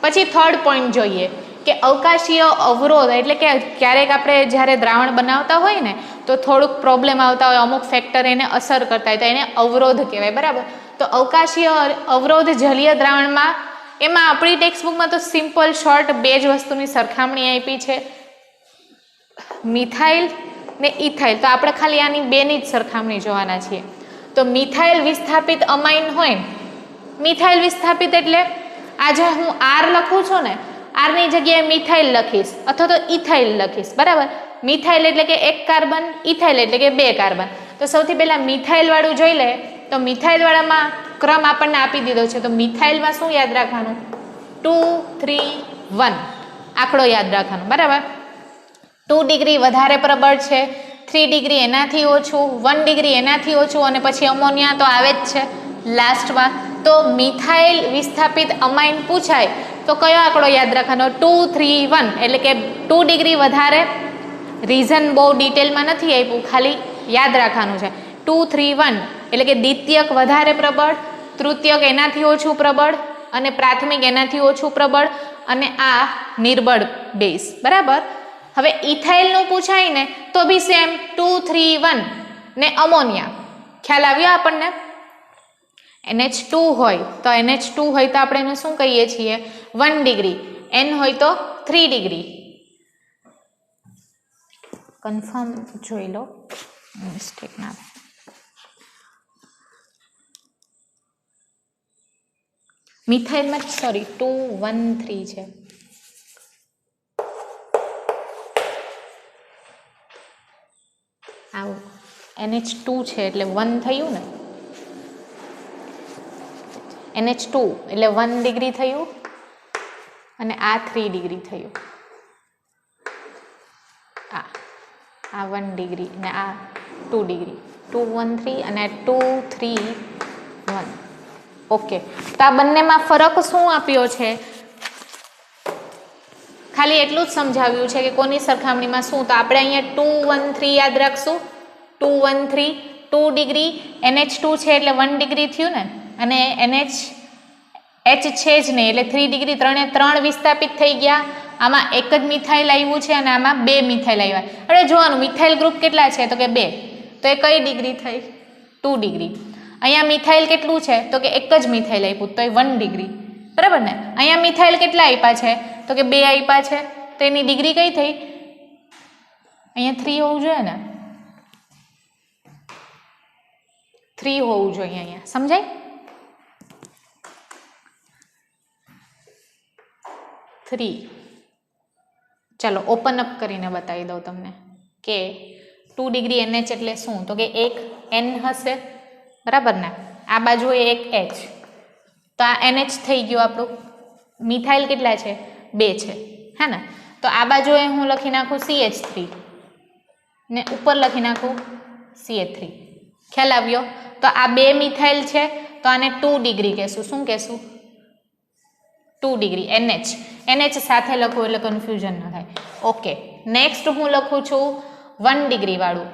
પછી થર્ડ પોઈન્ટ જોઈએ કે અવકાશીય અવરોધ, એટલે કે ક્યારેક આપણે જ્યારે દ્રાવણ બનાવતા હોય ને તો થોડુંક પ્રોબ્લેમ આવતા હોય, અમુક ફેક્ટર એને અસર કરતા હોય તો એને અવરોધ કહેવાય. બરાબર, તો અવકાશીય અવરોધ જલીય દ્રાવણમાં, એમાં આપણી ટેક્સ્ટબુકમાં તો સિમ્પલ શોર્ટ બે જ વસ્તુની સરખામણી આપી છે, મિથાઇલ ને ઇથાઇલ. તો આપણે ખાલી આની બેની જ સરખામણી જોવાના છીએ. તો મિથાઇલ વિસ્થાપિત અમાઇન હોય, મિથાઇલ વિસ્થાપિત એટલે આજે હું R લખું છું ને, R ની જગ્યાએ મિથાઇલ લખીશ અથવા તો ઇથાઇલ લખીશ. બરાબર, મિથાઇલ એટલે કે 1 કાર્બન, ઇથાઇલ એટલે કે 2 કાર્બન. તો સૌથી પહેલા મિથાઇલ વાળું જોઈ લે. તો મિથાઇલ વાળામાં ક્રમ આપણને આપી દીધો છે. તો મિથાઇલમાં શું યાદ રાખવાનું? 2 3 1 આંકડો યાદ રાખવાનો. બરાબર, 2 ડિગ્રી વધારે પ્રબળ છે, 3 ડિગ્રી એનાથી ઓછું, 1 ડિગ્રી એનાથી ઓછું, અને પછી અમોનિયા તો આવે જ છે લાસ્ટમાં. તો મિથાઇલ વિસ્થાપિત અમાઇન પૂછાય તો કયો આંકડો યાદ રાખવાનો? 2 3 1, એટલે કે 2 ડિગ્રી વધારે. રીઝન બહુ ડિટેલમાં નથી આપ્યું, ખાલી યાદ રાખવાનું છે. 2 3 1 એટલે કે દ્વિતીયક વધારે પ્રબળ, તૃતીયક એનાથી ઓછું પ્રબળ અને પ્રાથમિક એનાથી ઓછું પ્રબળ, અને આ નિર્બળ બેઝ. બરાબર, હવે ઇથાઇલનું પૂછાય ને તો બી સેમ 2 3 1 ને અમોનિયા. ખ્યાલ આવ્યો આપણને? NH2 હોય તો NH2 હોય તો આપણે એને શું કહીએ છીએ? 1 ડિગ્રી. N હોય તો 3 ડિગ્રી. કન્ફર્મ જોઈ લો, મિસ્ટેક ના થાય. મિથાઇલમાં સોરી 2 1 3 છે. આવું NH2 છે એટલે 1 થયું ને, NH2 એટલે 1 ડિગ્રી થયું અને આ 3 ડિગ્રી થયું. આ 1 ડિગ્રી અને આ 2 ડિગ્રી, 2 1 3 અને 2 3 1. ઓકે, તો આ બંનેમાં ફરક શું આપ્યો છે? ખાલી એટલું જ સમજાવ્યું છે કે કોની સરખામણીમાં શું. તો આપણે અહીંયા 2 1 3 યાદ રાખશું. 2 1 3 2 ડિગ્રી, NH2 છે એટલે 1 ડિગ્રી થયું ને, અને NH છે જ નહીં એટલે 3 ડિગ્રી, 3 એ 3 વિસ્થાપિત થઈ ગયા. આમાં એક જ મિથાઇલ આવ્યું છે અને આમાં 2 મિથાઇલ આવ્યા. એટલે જોવાનું મિથાઇલ ગ્રુપ કેટલા છે? તો કે 2. તો એ કઈ ડિગ્રી થઈ? 2 ડિગ્રી. અહીંયા મિથાઇલ કેટલું છે? તો કે એક જ મિથાઇલ આપ્યું તો એ 1 ડિગ્રી. બરાબર ને? અહીંયા મિથાઇલ કેટલા આપ્યા છે? તો કે 2 આપ્યા છે. તો એની ડિગ્રી કઈ થઈ? અહીંયા 3 હોવું જોઈએ ને, 3 હોવું જોઈએ અહીંયા. સમજાય? 3. ચાલો ઓપન અપ કરીને બતાવી દઉં તમને કે 2 ડિગ્રી NH એટલે શું? તો કે એક N હશે. બરાબર ને? આ બાજુ એક H. તો આ NH થઈ ગયું આપણું. મિથાઇલ કેટલા છે? 2 છે, હે ને? તો આ બાજુએ હું લખી નાખું CH3 ને ઉપર લખી નાખું CH3. ખ્યાલ આવ્યો? તો આ 2 મિથાઇલ છે તો આને 2 ડિગ્રી કહેશું. શું કહેશું? 2 ડિગ્રી NH સાથે લખું એટલે કન્ફ્યુઝન ન થાય. ઓકે, નેક્સ્ટ હું લખું છું 1 ડિગ્રી વાળું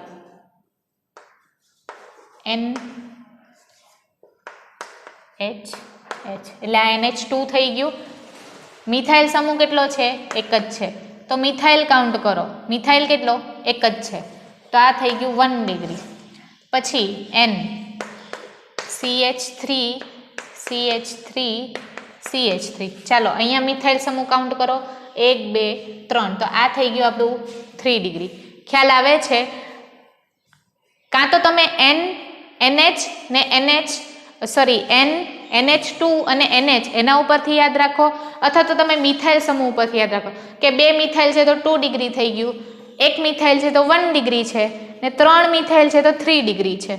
NH એટલે આ NH2 થઈ ગયું. મિથાઇલ સમૂહ કેટલો છે? એક જ છે. તો મિથાઇલ કાઉન્ટ કરો. મિથાઇલ કેટલો? એક જ છે. તો આ થઈ ગયું 1 ડિગ્રી. પછી N CH3 ચાલો અહીંયા મિથાઇલ સમૂહ કાઉન્ટ કરો. 1 2 3. તો આ થઈ ગયું આપણું 3 ડિગ્રી. ખ્યાલ આવે છે? કાં તો તમે NH ને NH NH2 અને NH એના ઉપરથી યાદ રાખો, અથવા તો તમે મિથાઇલ સમૂહ ઉપરથી યાદ રાખો કે 2 મિથાઇલ છે તો 2 ડિગ્રી થઈ ગયું, 1 મિથાઇલ છે તો 1 ડિગ્રી છે, ને 3 મિથાઇલ છે તો 3 ડિગ્રી છે.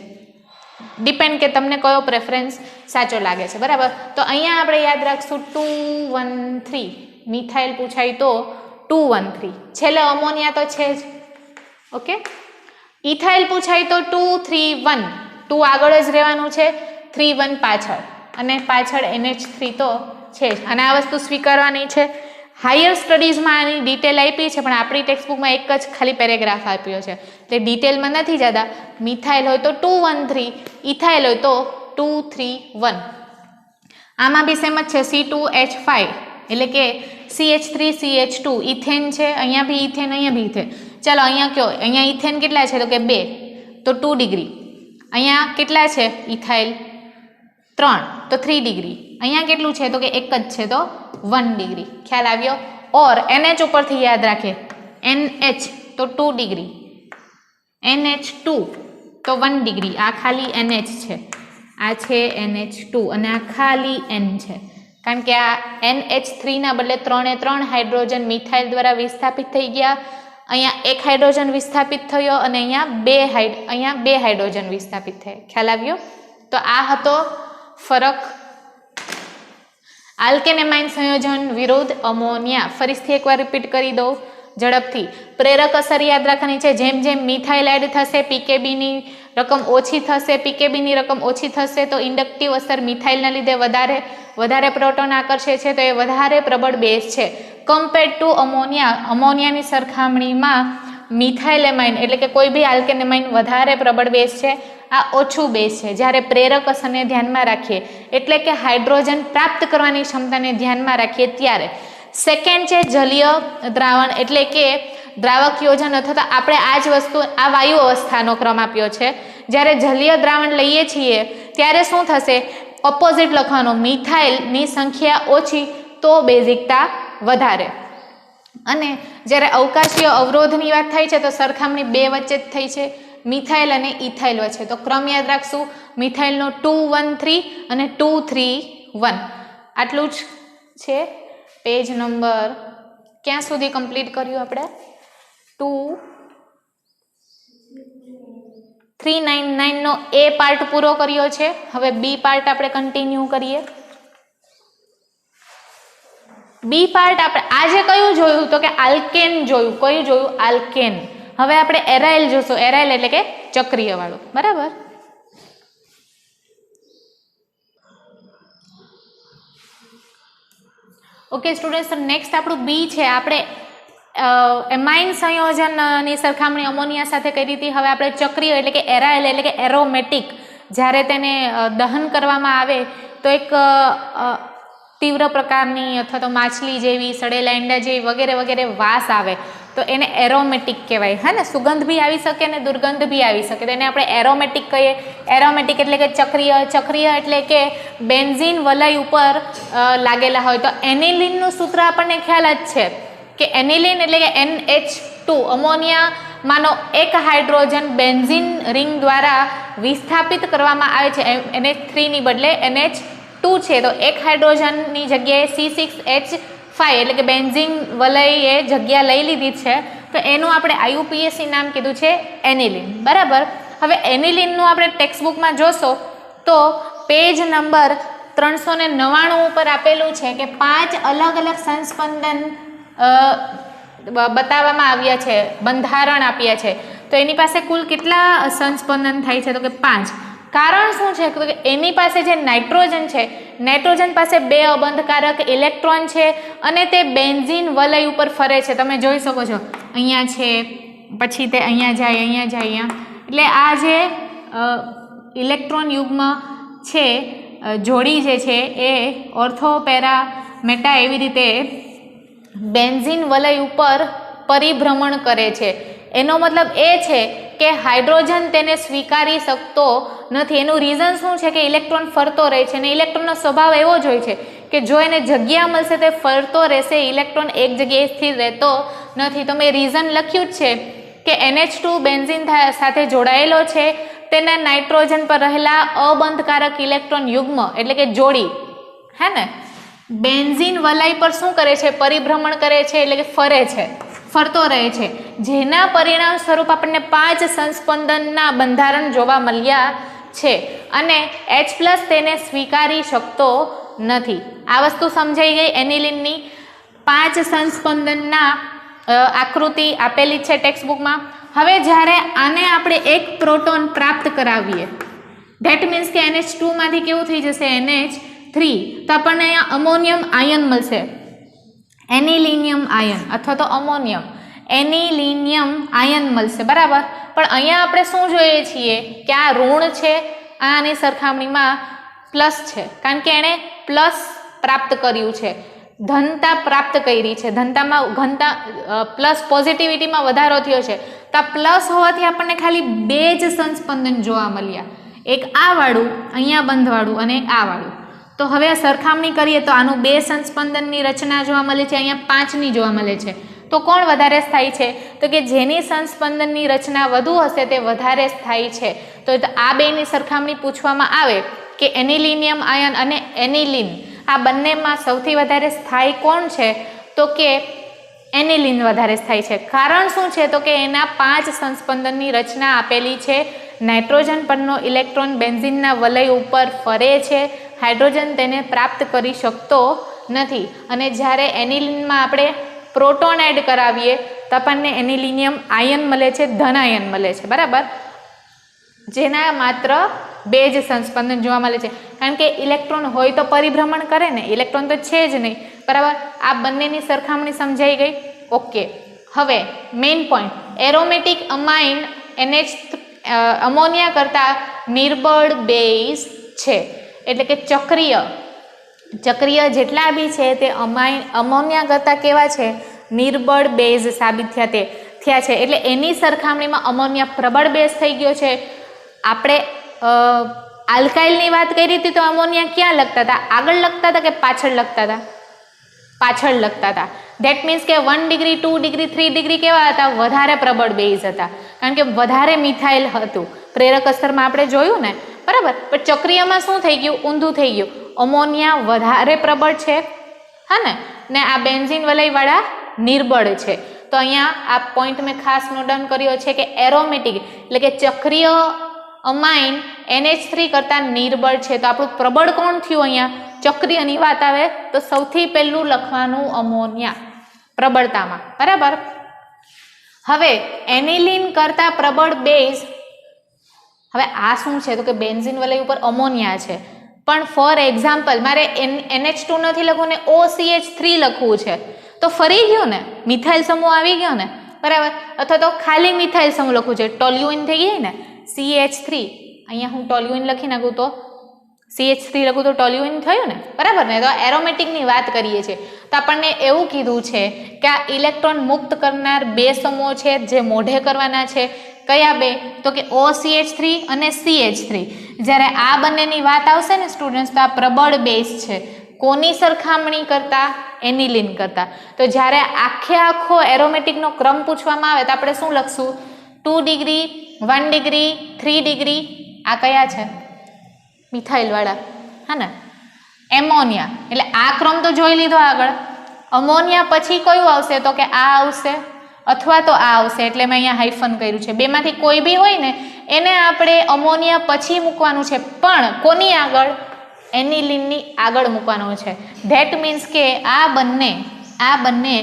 ડિપેન્ડ કે તમને કયો પ્રેફરન્સ સાચો લાગે છે, બરાબર. તો અહીંયા આપણે યાદ રાખશું 213. મિથાઇલ પૂછાય તો 213. છેલ્લે અમોનિયા તો છે જ. ઓકે. ઇથાઇલ પૂછાય તો 231. 2 આગળ જ રહેવાનું છે, 31 પાછળ, અને પાછળ NH3 તો છે જ. અને આ વસ્તુ સ્વીકારવાની છે. હાયર સ્ટડીઝમાં આની ડિટેલ આપી છે, પણ આપણી ટેક્સ્ટબુકમાં એક જ ખાલી પેરેગ્રાફ આપ્યો છે, એટલે ડિટેલમાં નથી જતા. મિથાઇલ હોય તો 213, ઇથાઇલ હોય તો 231. આમાં બી સેમ જ છે, C2H5 એટલે કે CH3CH2. ઇથેન છે, અહીંયા બી ઇથેન, અહીંયા બી ઇથેન. ચાલો અહીંયા કયો, અહીંયા ઇથેન કેટલા છે તો કે 2, તો 2 ડિગ્રી. અહીંયા કેટલા છે ઇથાઇલ? 3, તો 3 ડિગ્રી. અહીંયા કેટલું છે તો કે એક જ છે, તો 1 ડિગ્રી. ખ્યાલ આવ્યો? ઓર NH ઉપરથી યાદ રાખે, NH તો 2 ડિગ્રી, NH2 તો 1 ડિગ્રી. આ ખાલી NH છે, આ છે NH2, અને આ ખાલી N છે, કારણ કે આ NH3 ના બદલે 3 એ 3 હાઇડ્રોજન મિથાઇલ દ્વારા વિસ્થાપિત થઈ ગયા. અહીંયા 1 હાઇડ્રોજન વિસ્થાપિત થયો, અને અહીંયા 2 હાઇડ્રોજન વિસ્થાપિત થયા. ખ્યાલ આવ્યો? તો આ હતો ફરક. આલ્કેનેમાઇન સંયોજન વિરુદ્ધ અમોનિયા. ફરીથી એકવાર રિપીટ કરી દઉં ઝડપથી. પ્રેરક અસર યાદ રાખવાની છે. જેમ જેમ મિથાઇલ એડ થશે, પીકેબીની રકમ ઓછી થશે. પીકેબીની રકમ ઓછી થશે તો ઇન્ડક્ટિવ અસર મિથાઇલના લીધે વધારે પ્રોટોન આકર્ષે છે, તો એ વધારે પ્રબળ બેઝ છે. કમ્પેર્ડ ટુ અમોનિયા, અમોનિયાની સરખામણીમાં મિથાઇલેમાઇન એટલે કે કોઈ બી આલ્કેનેમાઇન વધારે પ્રબળ બેઝ છે, આ ઓછું બેઝ છે. જ્યારે પ્રેરક અસરને ધ્યાનમાં રાખીએ, એટલે કે હાઇડ્રોજન પ્રાપ્ત કરવાની ક્ષમતાને ધ્યાનમાં રાખીએ ત્યારે. સેકન્ડ છે જલીય દ્રાવણ, એટલે કે દ્રાવક યોજન, અથવા તો આપણે આ જ વસ્તુ આ વાયુ અવસ્થાનો ક્રમ આપ્યો છે. જ્યારે જલીય દ્રાવણ લઈએ છીએ ત્યારે શું થશે? ઓપોઝિટ લખવાનો, મિથાઇલની સંખ્યા ઓછી તો બેઝિકતા વધારે. અને જ્યારે અવકાશીય અવરોધની વાત થાય છે તો સરખામણી 2 વચ્ચે જ થઈ છે, મિથાઇલ અને ઇથાઇલ વચ્ચે. તો ક્રમ યાદ રાખશું, મિથાઇલનો 213 અને 231. આટલું જ છે. પેજ નંબર ક્યાં સુધી કમ્પ્લીટ કર્યું આપણે? 399 નો A પાર્ટ પૂરો કર્યો છે. હવે B પાર્ટ આપણે કન્ટિન્યુ કરીએ. બી પાર્ટ આપણે આજે કયું જોયું તો કે આલ્કેન જોયું. કયું જોયું? આલ્કેન. હવે આપણે એરાઇલ જોશું. એરાઇલ એટલે કે ચક્રીય વાળું, બરાબર. ઓકે સ્ટુડન્ટ્સ, નેક્સ્ટ આપણું બી છે. આપણે એમાઇન સંયોજનની સરખામણી અમોનિયા સાથે કરી હતી. હવે આપણે ચક્રીય એટલે કે એરાઇલ એટલે કે એરોમેટિક, જ્યારે તેને દહન કરવામાં આવે તો એક તીવ્ર પ્રકારની અથવા તો માછલી જેવી, સડેલા ઈંડા જેવી વગેરે વગેરે વાસ આવે, તો એને એરોમેટિક કહેવાય. હા ને, સુગંધ બી આવી શકે અને દુર્ગંધ બી આવી શકે, તો એને આપણે એરોમેટિક કહીએ. એરોમેટિક એટલે કે ચક્રીય. ચક્રીય એટલે કે બેન્ઝીન વલય ઉપર લાગેલા હોય. તો એનિલિનનું સૂત્ર આપણને ખ્યાલ જ છે કે એનિલિન એટલે કે NH2, અમોનિયામાંનો એક હાઇડ્રોજન બેન્ઝીન રિંગ દ્વારા વિસ્થાપિત કરવામાં આવે છે. NH3 ની બદલે NH2 છે, તો એક હાઇડ્રોજનની જગ્યાએ C6H5 એટલે કે બેન્ઝીન વલયે જગ્યા લઈ લીધી છે, તો એનું આપણે IUPAC નામ કીધું છે એનિલિન, બરાબર. હવે એનિલિનનું આપણે ટેક્સ્ટબુકમાં જોશો તો પેજ નંબર 399 ઉપર આપેલું છે કે 5 અલગ અલગ સંસ્પંદન બતાવવામાં આવ્યા છે, બંધારણ આપ્યા છે. તો એની પાસે કુલ કેટલા સંસ્પંદન થાય છે તો કે 5. કારણ શું છે કે એની પાસે જે નાઇટ્રોજન છે, નાઇટ્રોજન પાસે 2 અબંધકારક ઇલેક્ટ્રોન છે અને તે બેન્ઝીન વલય ઉપર ફરે છે. તમે જોઈ શકો છો, અહીંયા છે, પછી તે અહીંયા જાય, અહીંયા જાય, અહીંયા. એટલે આ જે ઇલેક્ટ્રોન યુગ્મ છે, જોડી જે છે એ ઓર્થો પેરા મેટા એવી રીતે બેન્ઝીન વલય ઉપર પરિભ્રમણ કરે છે. એનો મતલબ એ છે કે હાઇડ્રોજન તેને સ્વીકારી શકતો નથી. એનું રીઝન શું છે કે ઇલેક્ટ્રોન ફરતો રહે છે, અને ઇલેક્ટ્રોનનો સ્વભાવ એવો જ હોય છે કે જો એને જગ્યા મળશે તે ફરતો રહેશે, ઇલેક્ટ્રોન એક જગ્યાએ સ્થિર રહેતો નથી. તો મેં રીઝન લખ્યું જ છે કે NH2 બેન્ઝીન સાથે જોડાયેલો છે, તેને નાઇટ્રોજન પર રહેલા અબંધકારક ઇલેક્ટ્રોન યુગ્મ એટલે કે જોડી હે ને બેન્ઝીન વલય પર શું કરે છે? પરિભ્રમણ કરે છે એટલે કે ફરે છે, ફરતો રહે છે, જેના પરિણામ સ્વરૂપ આપણને 5 સંસ્પંદનના બંધારણ જોવા મળ્યા છે અને H+ તેને સ્વીકારી શકતો નથી. આ વસ્તુ સમજાઈ ગઈ. એનિલિનની 5 સંસ્પંદનના આકૃતિ આપેલી છે ટેક્સ્ટ બુકમાં. હવે જ્યારે આને આપણે એક પ્રોટોન પ્રાપ્ત કરાવીએ, ધેટ મીન્સ કે NH2 માંથી કેવું થઈ જશે? NH3. તો આપણને અહીંયા અમોનિયમ આયન મળશે, એનિલિનિયમ આયન અથવા તો અમોનિયમ એનિલિનિયમ આયન મળશે, બરાબર. પણ અહીંયા આપણે શું જોઈએ છીએ કે આ ઋણ છે, આની સરખામણીમાં પ્લસ છે, કારણ કે એણે પ્લસ પ્રાપ્ત કર્યું છે, ધનતા પ્રાપ્ત કરી છે, ધનતામાં ઘનતા પ્લસ પોઝિટિવિટીમાં વધારો થયો છે. તો આ પ્લસ હોવાથી આપણને ખાલી 2 જ સંસ્પંદન જોવા મળ્યા, એક આ વાળું અહીંયા બંધવાળું અને એક આ વાળું. તો હવે આ સરખામણી કરીએ તો આનું 2 સંસ્પંદનની રચના જોવા મળે છે, અહીંયા 5ની જોવા મળે છે. તો કોણ વધારે સ્થાયી છે? તો કે જેની સંસ્પંદનની રચના વધુ હશે તે વધારે સ્થાયી છે. તો આ બેની સરખામણી પૂછવામાં આવે કે એનિલિનિયમ આયન અને એનિલિન આ બંનેમાં સૌથી વધારે સ્થાયી કોણ છે? તો કે એનિલિન વધારે સ્થાયી છે. કારણ શું છે? તો કે એના 5 સંસ્પંદનની રચના આપેલી છે. નાઇટ્રોજન પરનો ઇલેક્ટ્રોન બેન્ઝીનના વલય ઉપર ફરે છે, હાઇડ્રોજન તેને પ્રાપ્ત કરી શકતો નથી. અને જ્યારે એનિલિનમાં આપણે પ્રોટોન એડ કરાવીએ તો આપણને એનિલિનિયમ આયન મળે છે, ધન આયન મળે છે, બરાબર, જેના માત્ર 2 જ સંસ્પંદન જોવા મળે છે. કારણ કે ઇલેક્ટ્રોન હોય તો પરિભ્રમણ કરે ને, ઇલેક્ટ્રોન તો છે જ નહીં, બરાબર. આ બંનેની સરખામણી સમજાઈ ગઈ. ઓકે. હવે main point, aromatic amine NH ammonia કરતાં નિર્બળ બેઝ છે, એટલે કે ચક્રીય જેટલા બી છે તે અમોનિયા કરતાં કેવા છે? નિર્બળ બેઝ સાબિત થયા છે. એટલે એની સરખામણીમાં અમોનિયા પ્રબળ બેઝ થઈ ગયો છે. આપણે આલ્કાઇલની વાત કરી હતી તો અમોનિયા ક્યાં લખતા હતા? આગળ લખતા હતા કે પાછળ લખતા હતા? પાછળ લખતા હતા. ધેટ મીન્સ કે 1 ડિગ્રી 2 ડિગ્રી 3 ડિગ્રી કેવા હતા? વધારે પ્રબળ બેઝ હતા, કારણ કે વધારે મિથાઇલ હતું. પ્રેરક અસ્તરમાં આપણે જોયું ને, બરાબર. પણ ચક્રીયમાં શું થઈ ગયું? ઊંધું થઈ ગયું. અમોનિયા વધારે પ્રબળ છે, હા ને આ બેન્ઝીન વલયવાળા નિર્બળ છે. તો અહીંયા આ પોઈન્ટ મેં ખાસ નોટ ડાઉન કર્યો છે કે એરોમેટિક એટલે કે ચક્રીય અમાઇન NH3 કરતાં નિર્બળ છે. તો આપણું પ્રબળ કોણ થયું? અહીંયા ચક્રીયની વાત આવે તો સૌથી પહેલું લખવાનું અમોનિયા પ્રબળતામાં, બરાબર. હવે એનિલિન કરતાં પ્રબળ બેઝ, હવે આ શું છે? તો કે બેન્ઝીન વલય ઉપર અમોનિયા છે, પણ ફોર એક્ઝામ્પલ મારે NH2 નથી લખવું ને OCH3 લખવું છે, તો ફરી ગયો ને, મિથાઇલ સમૂહ આવી ગયો ને, બરાબર. અથવા તો ખાલી મિથાઇલ સમૂહ લખવું છે, ટોલ્યુઇન થઈ ગઈ ને, CH3. અહીંયા હું ટોલ્યુઇન લખી નાખું તો CH3 લખું તો ટોલ્યુઇન થયું ને, બરાબર ને. તો એરોમેટિકની વાત કરીએ છીએ તો આપણને એવું કીધું છે કે આ ઇલેક્ટ્રોન મુક્ત કરનાર 2 સમૂહો છે જે મોઢે કરવાના છે. કયા 2? તો કે OCH3 અને CH3. જ્યારે આ બંનેની વાત આવશે ને સ્ટુડન્ટ્સ, તો આ પ્રબળ બેઝ છે. કોની સરખામણી કરતા? એનિલિન કરતા. તો જ્યારે આખો એરોમેટિકનો ક્રમ પૂછવામાં આવે તો આપણે શું લખશું? 2 ડિગ્રી 1 ડિગ્રી 3 ડિગ્રી આ કયા છે? મિથાઇલવાળા, હા ને. એમોનિયા એટલે આ ક્રમ તો જોઈ લીધો આગળ. અમોનિયા પછી કયું આવશે? તો કે આ આવશે અથવા તો આ આવશે, એટલે મેં અહીંયા હાઇફન કર્યું છે. બેમાંથી કોઈ બી હોય ને એને આપણે અમોનિયા પછી મૂકવાનું છે, પણ કોની આગળ? એનિલિનની આગળ મૂકવાનું છે. ધેટ મીન્સ કે આ બંને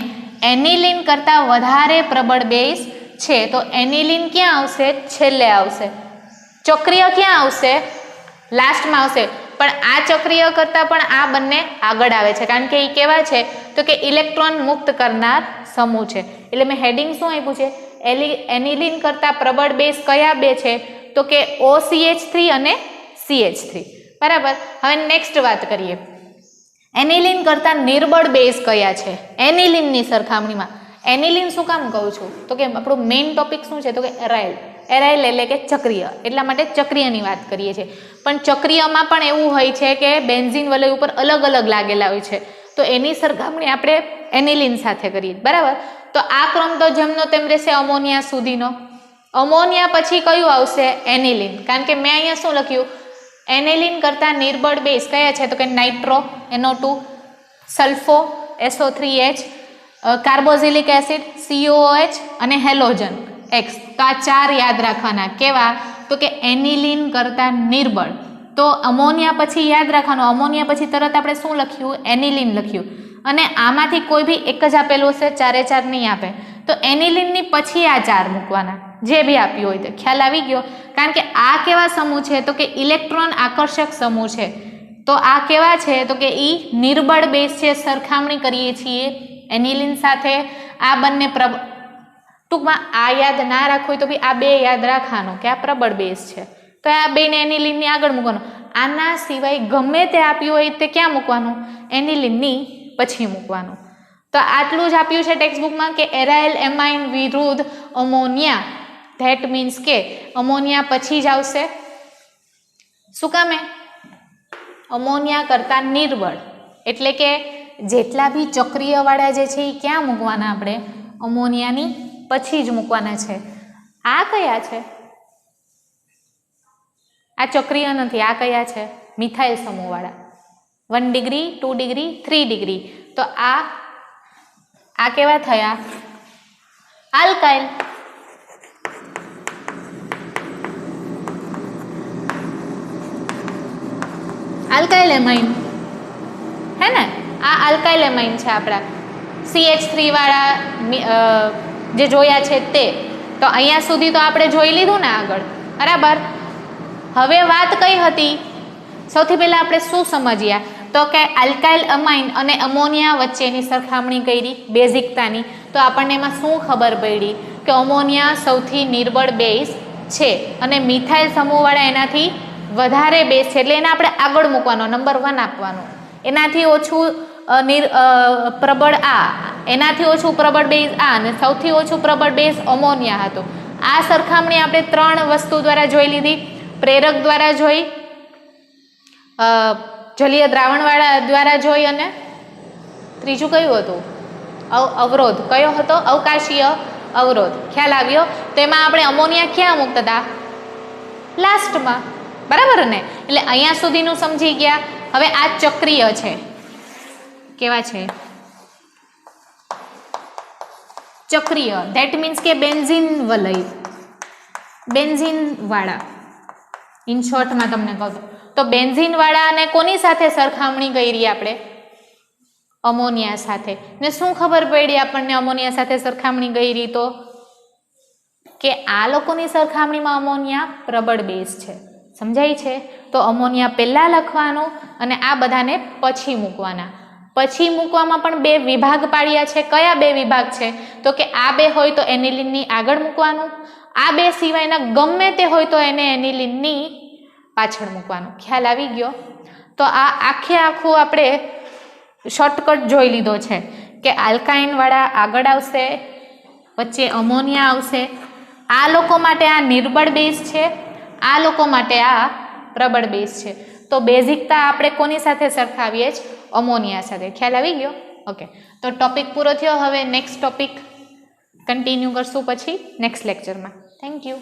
એનિલિન કરતાં વધારે પ્રબળ બેઝ છે. તો એનિલિન ક્યાં આવશે? છેલ્લે આવશે. ચક્રીય ક્યાં આવશે? લાસ્ટમાં આવશે. પણ આ ચક્રીય કરતાં પણ આ બંને આગળ આવે છે, કારણ કે એ કેવા છે? તો કે ઇલેક્ટ્રોન મુક્ત કરનાર સમૂહ છે. એટલે મેં હેડિંગ શું આપ્યું છે? એનિલિન કરતાં પ્રબળ બેઝ કયા 2 છે? તો કે OCH3 અને CH3, બરાબર. હવે નેક્સ્ટ વાત કરીએ, એનિલિન કરતાં નિર્બળ બેઝ કયા છે એનિલિનની સરખામણીમાં? એનિલિન શું કામ કહું છું? તો કે આપણું મેઇન ટોપિક શું છે? તો કે એરાઇલ એટલે કે ચક્રીય, એટલા માટે ચક્રીયની વાત કરીએ છીએ. પણ ચક્રીયમાં પણ એવું હોય છે કે બેન્ઝીન વલય ઉપર અલગ અલગ લાગેલા હોય છે, તો એની સરખામણી આપણે એનિલિન સાથે કરીએ, બરાબર. તો આ ક્રમ તો જેમનો તેમ રહેશે અમોનિયા સુધીનો, અમોનિયા પછી કયું આવશે? એનિલિન. કારણ કે મેં અહીંયા શું લખ્યું? એનિલિન કરતા નિર્બળ બેઝ કયા છે? તો કે nitro NO2, sulpho SO3H, carboxylic acid COOH અને હેલોજન X. તો આ 4 યાદ રાખવાના. કેવા? તો કે એનિલિન કરતા નિર્બળ. તો અમોનિયા પછી યાદ રાખવાનું, અમોનિયા પછી તરત આપણે શું લખ્યું? એનિલિન લખ્યું. અને આમાંથી કોઈ બી એક જ આપેલું હશે, 4 નહીં આપે. તો એનિલિનની પછી આ 4 મૂકવાના, જે બી આપ્યું હોય તે. ખ્યાલ આવી ગયો? કારણ કે આ કેવા સમૂહ છે? તો કે ઇલેક્ટ્રોન આકર્ષક સમૂહ છે. તો આ કેવા છે? તો કે ઈ નિર્બળ બેઝ છે. સરખામણી કરીએ છીએ એનિલિન સાથે. આ બંને ટૂંકમાં આ યાદ ના રાખવું હોય તો બી આ બે યાદ રાખવાનું કે આ પ્રબળ બેઝ છે. તો આ બેને એનિલિનની આગળ મૂકવાનું. આના સિવાય ગમે તે આપ્યું હોય તે ક્યાં મૂકવાનું? એનિલિનની પછી મૂકવાનું. તો આટલું જ આપ્યું છે ટેક્સ્ટબુકમાં કે એરાઇલ એમાઇન વિરુદ્ધ અમોનિયા. ધેટ મીન્સ કે અમોનિયા પછી જ આવશે. શું કામે? અમોનિયા કરતા નિર્બળ. એટલે કે જેટલા બી ચક્રીય વાળા જે છે એ ક્યાં મૂકવાના? આપણે અમોનિયાની પછી જ મૂકવાના છે. આ કયા છે? આ ચક્રીય નથી. આ કયા છે? મિથાઇલ સમૂહ વાળા. 1 ડિગ્રી, 2 ડિગ્રી, 3 ડિગ્રી. તો આ કેવા થયા? આલ્કાઇલ. આલ્કાઇલ એમાઇન હે ને? આ આલ્કાઇલ એમાઇન છે આપણા CH3 વાળા જે જોયા છે તે. તો અહીંયા સુધી તો આપણે જોઈ લીધું ને આગળ, બરાબર. હવે વાત કઈ હતી? સૌથી પહેલા આપણે શું સમજ્યા? તો કે આલ્કાઇલ એમાઇન અને અમોનિયા વચ્ચેની સરખામણી કરી બેઝિકતાની. તો આપણને એમાં શું ખબર પડી? કે અમોનિયા સૌથી નિર્બળ બેઝ છે અને મિથાઇલ સમૂહવાળા એનાથી વધારે બેઝ છે. એટલે એને આપણે આગળ મૂકવાનો, નંબર 1 આપવાનો. એનાથી ઓછું પ્રબળ આ, એનાથી ઓછું પ્રબળ બેઝ આ, અને સૌથી ઓછું પ્રબળ બેઝ અમોનિયા હતું. આ સરખામણી આપણે 3 વસ્તુ દ્વારા જોઈ લીધી. પ્રેરક દ્વારા જોઈ, જલીય દ્રાવણવાળા દ્વારા જોઈ, અને ત્રીજું કયું હતું? અવરોધ. કયો હતો? અવકાશીય અવરોધ. ખ્યાલ આવ્યો? તેમાં આપણે અમોનિયા ક્યાં મૂકતા હતા? લાસ્ટમાં, બરાબર ને? એટલે અહીંયા સુધીનું સમજી ગયા. હવે આ ચક્રીય છે. કેવા છે? ચક્રીય. ધેટ મીન્સ કે બેન્ઝીન વલય, બેન્ઝીન વાળા. ઇન શોર્ટમાં તમને કહું તો બેન્ઝીન વાળા અને કોની સાથે સરખામણી કરી આપણે? અમોનિયા સાથે. ને શું ખબર પડી આપણને અમોનિયા સાથે સરખામણી કરી? તો કે આ લોકોની સરખામણીમાં અમોનિયા પ્રબળ બેઝ છે. સમજાય છે? તો અમોનિયા પહેલા લખવાનું અને આ બધાને પછી મૂકવાના. પછી મૂકવામાં પણ 2 વિભાગ પાડ્યા છે. કયા 2 વિભાગ છે? તો કે આ 2 હોય તો એનિલિનની આગળ મૂકવાનું, આ 2 સિવાયના ગમે તે હોય તો એને એનિલિનની પાછળ મૂકવાનું. ખ્યાલ આવી ગયો? તો આ આખું આપણે શોર્ટકટ જોઈ લીધો છે કે આલ્કાઇન વાળા આગળ આવશે, વચ્ચે અમોનિયા આવશે. આ લોકો માટે આ નિર્બળ બેઝ છે, આ લોકો માટે આ પ્રબળ બેઝ છે. તો બેઝિકતા આપણે કોની સાથે સરખાવીએ જ? અમોનિયા સાથે. ખ્યાલ આવી ગયો? ઓકે. તો ટોપિક પૂરો થયો. હવે નેક્સ્ટ ટોપિક કન્ટિન્યુ કરશું પછી નેક્સ્ટ લેક્ચરમાં. Thank you.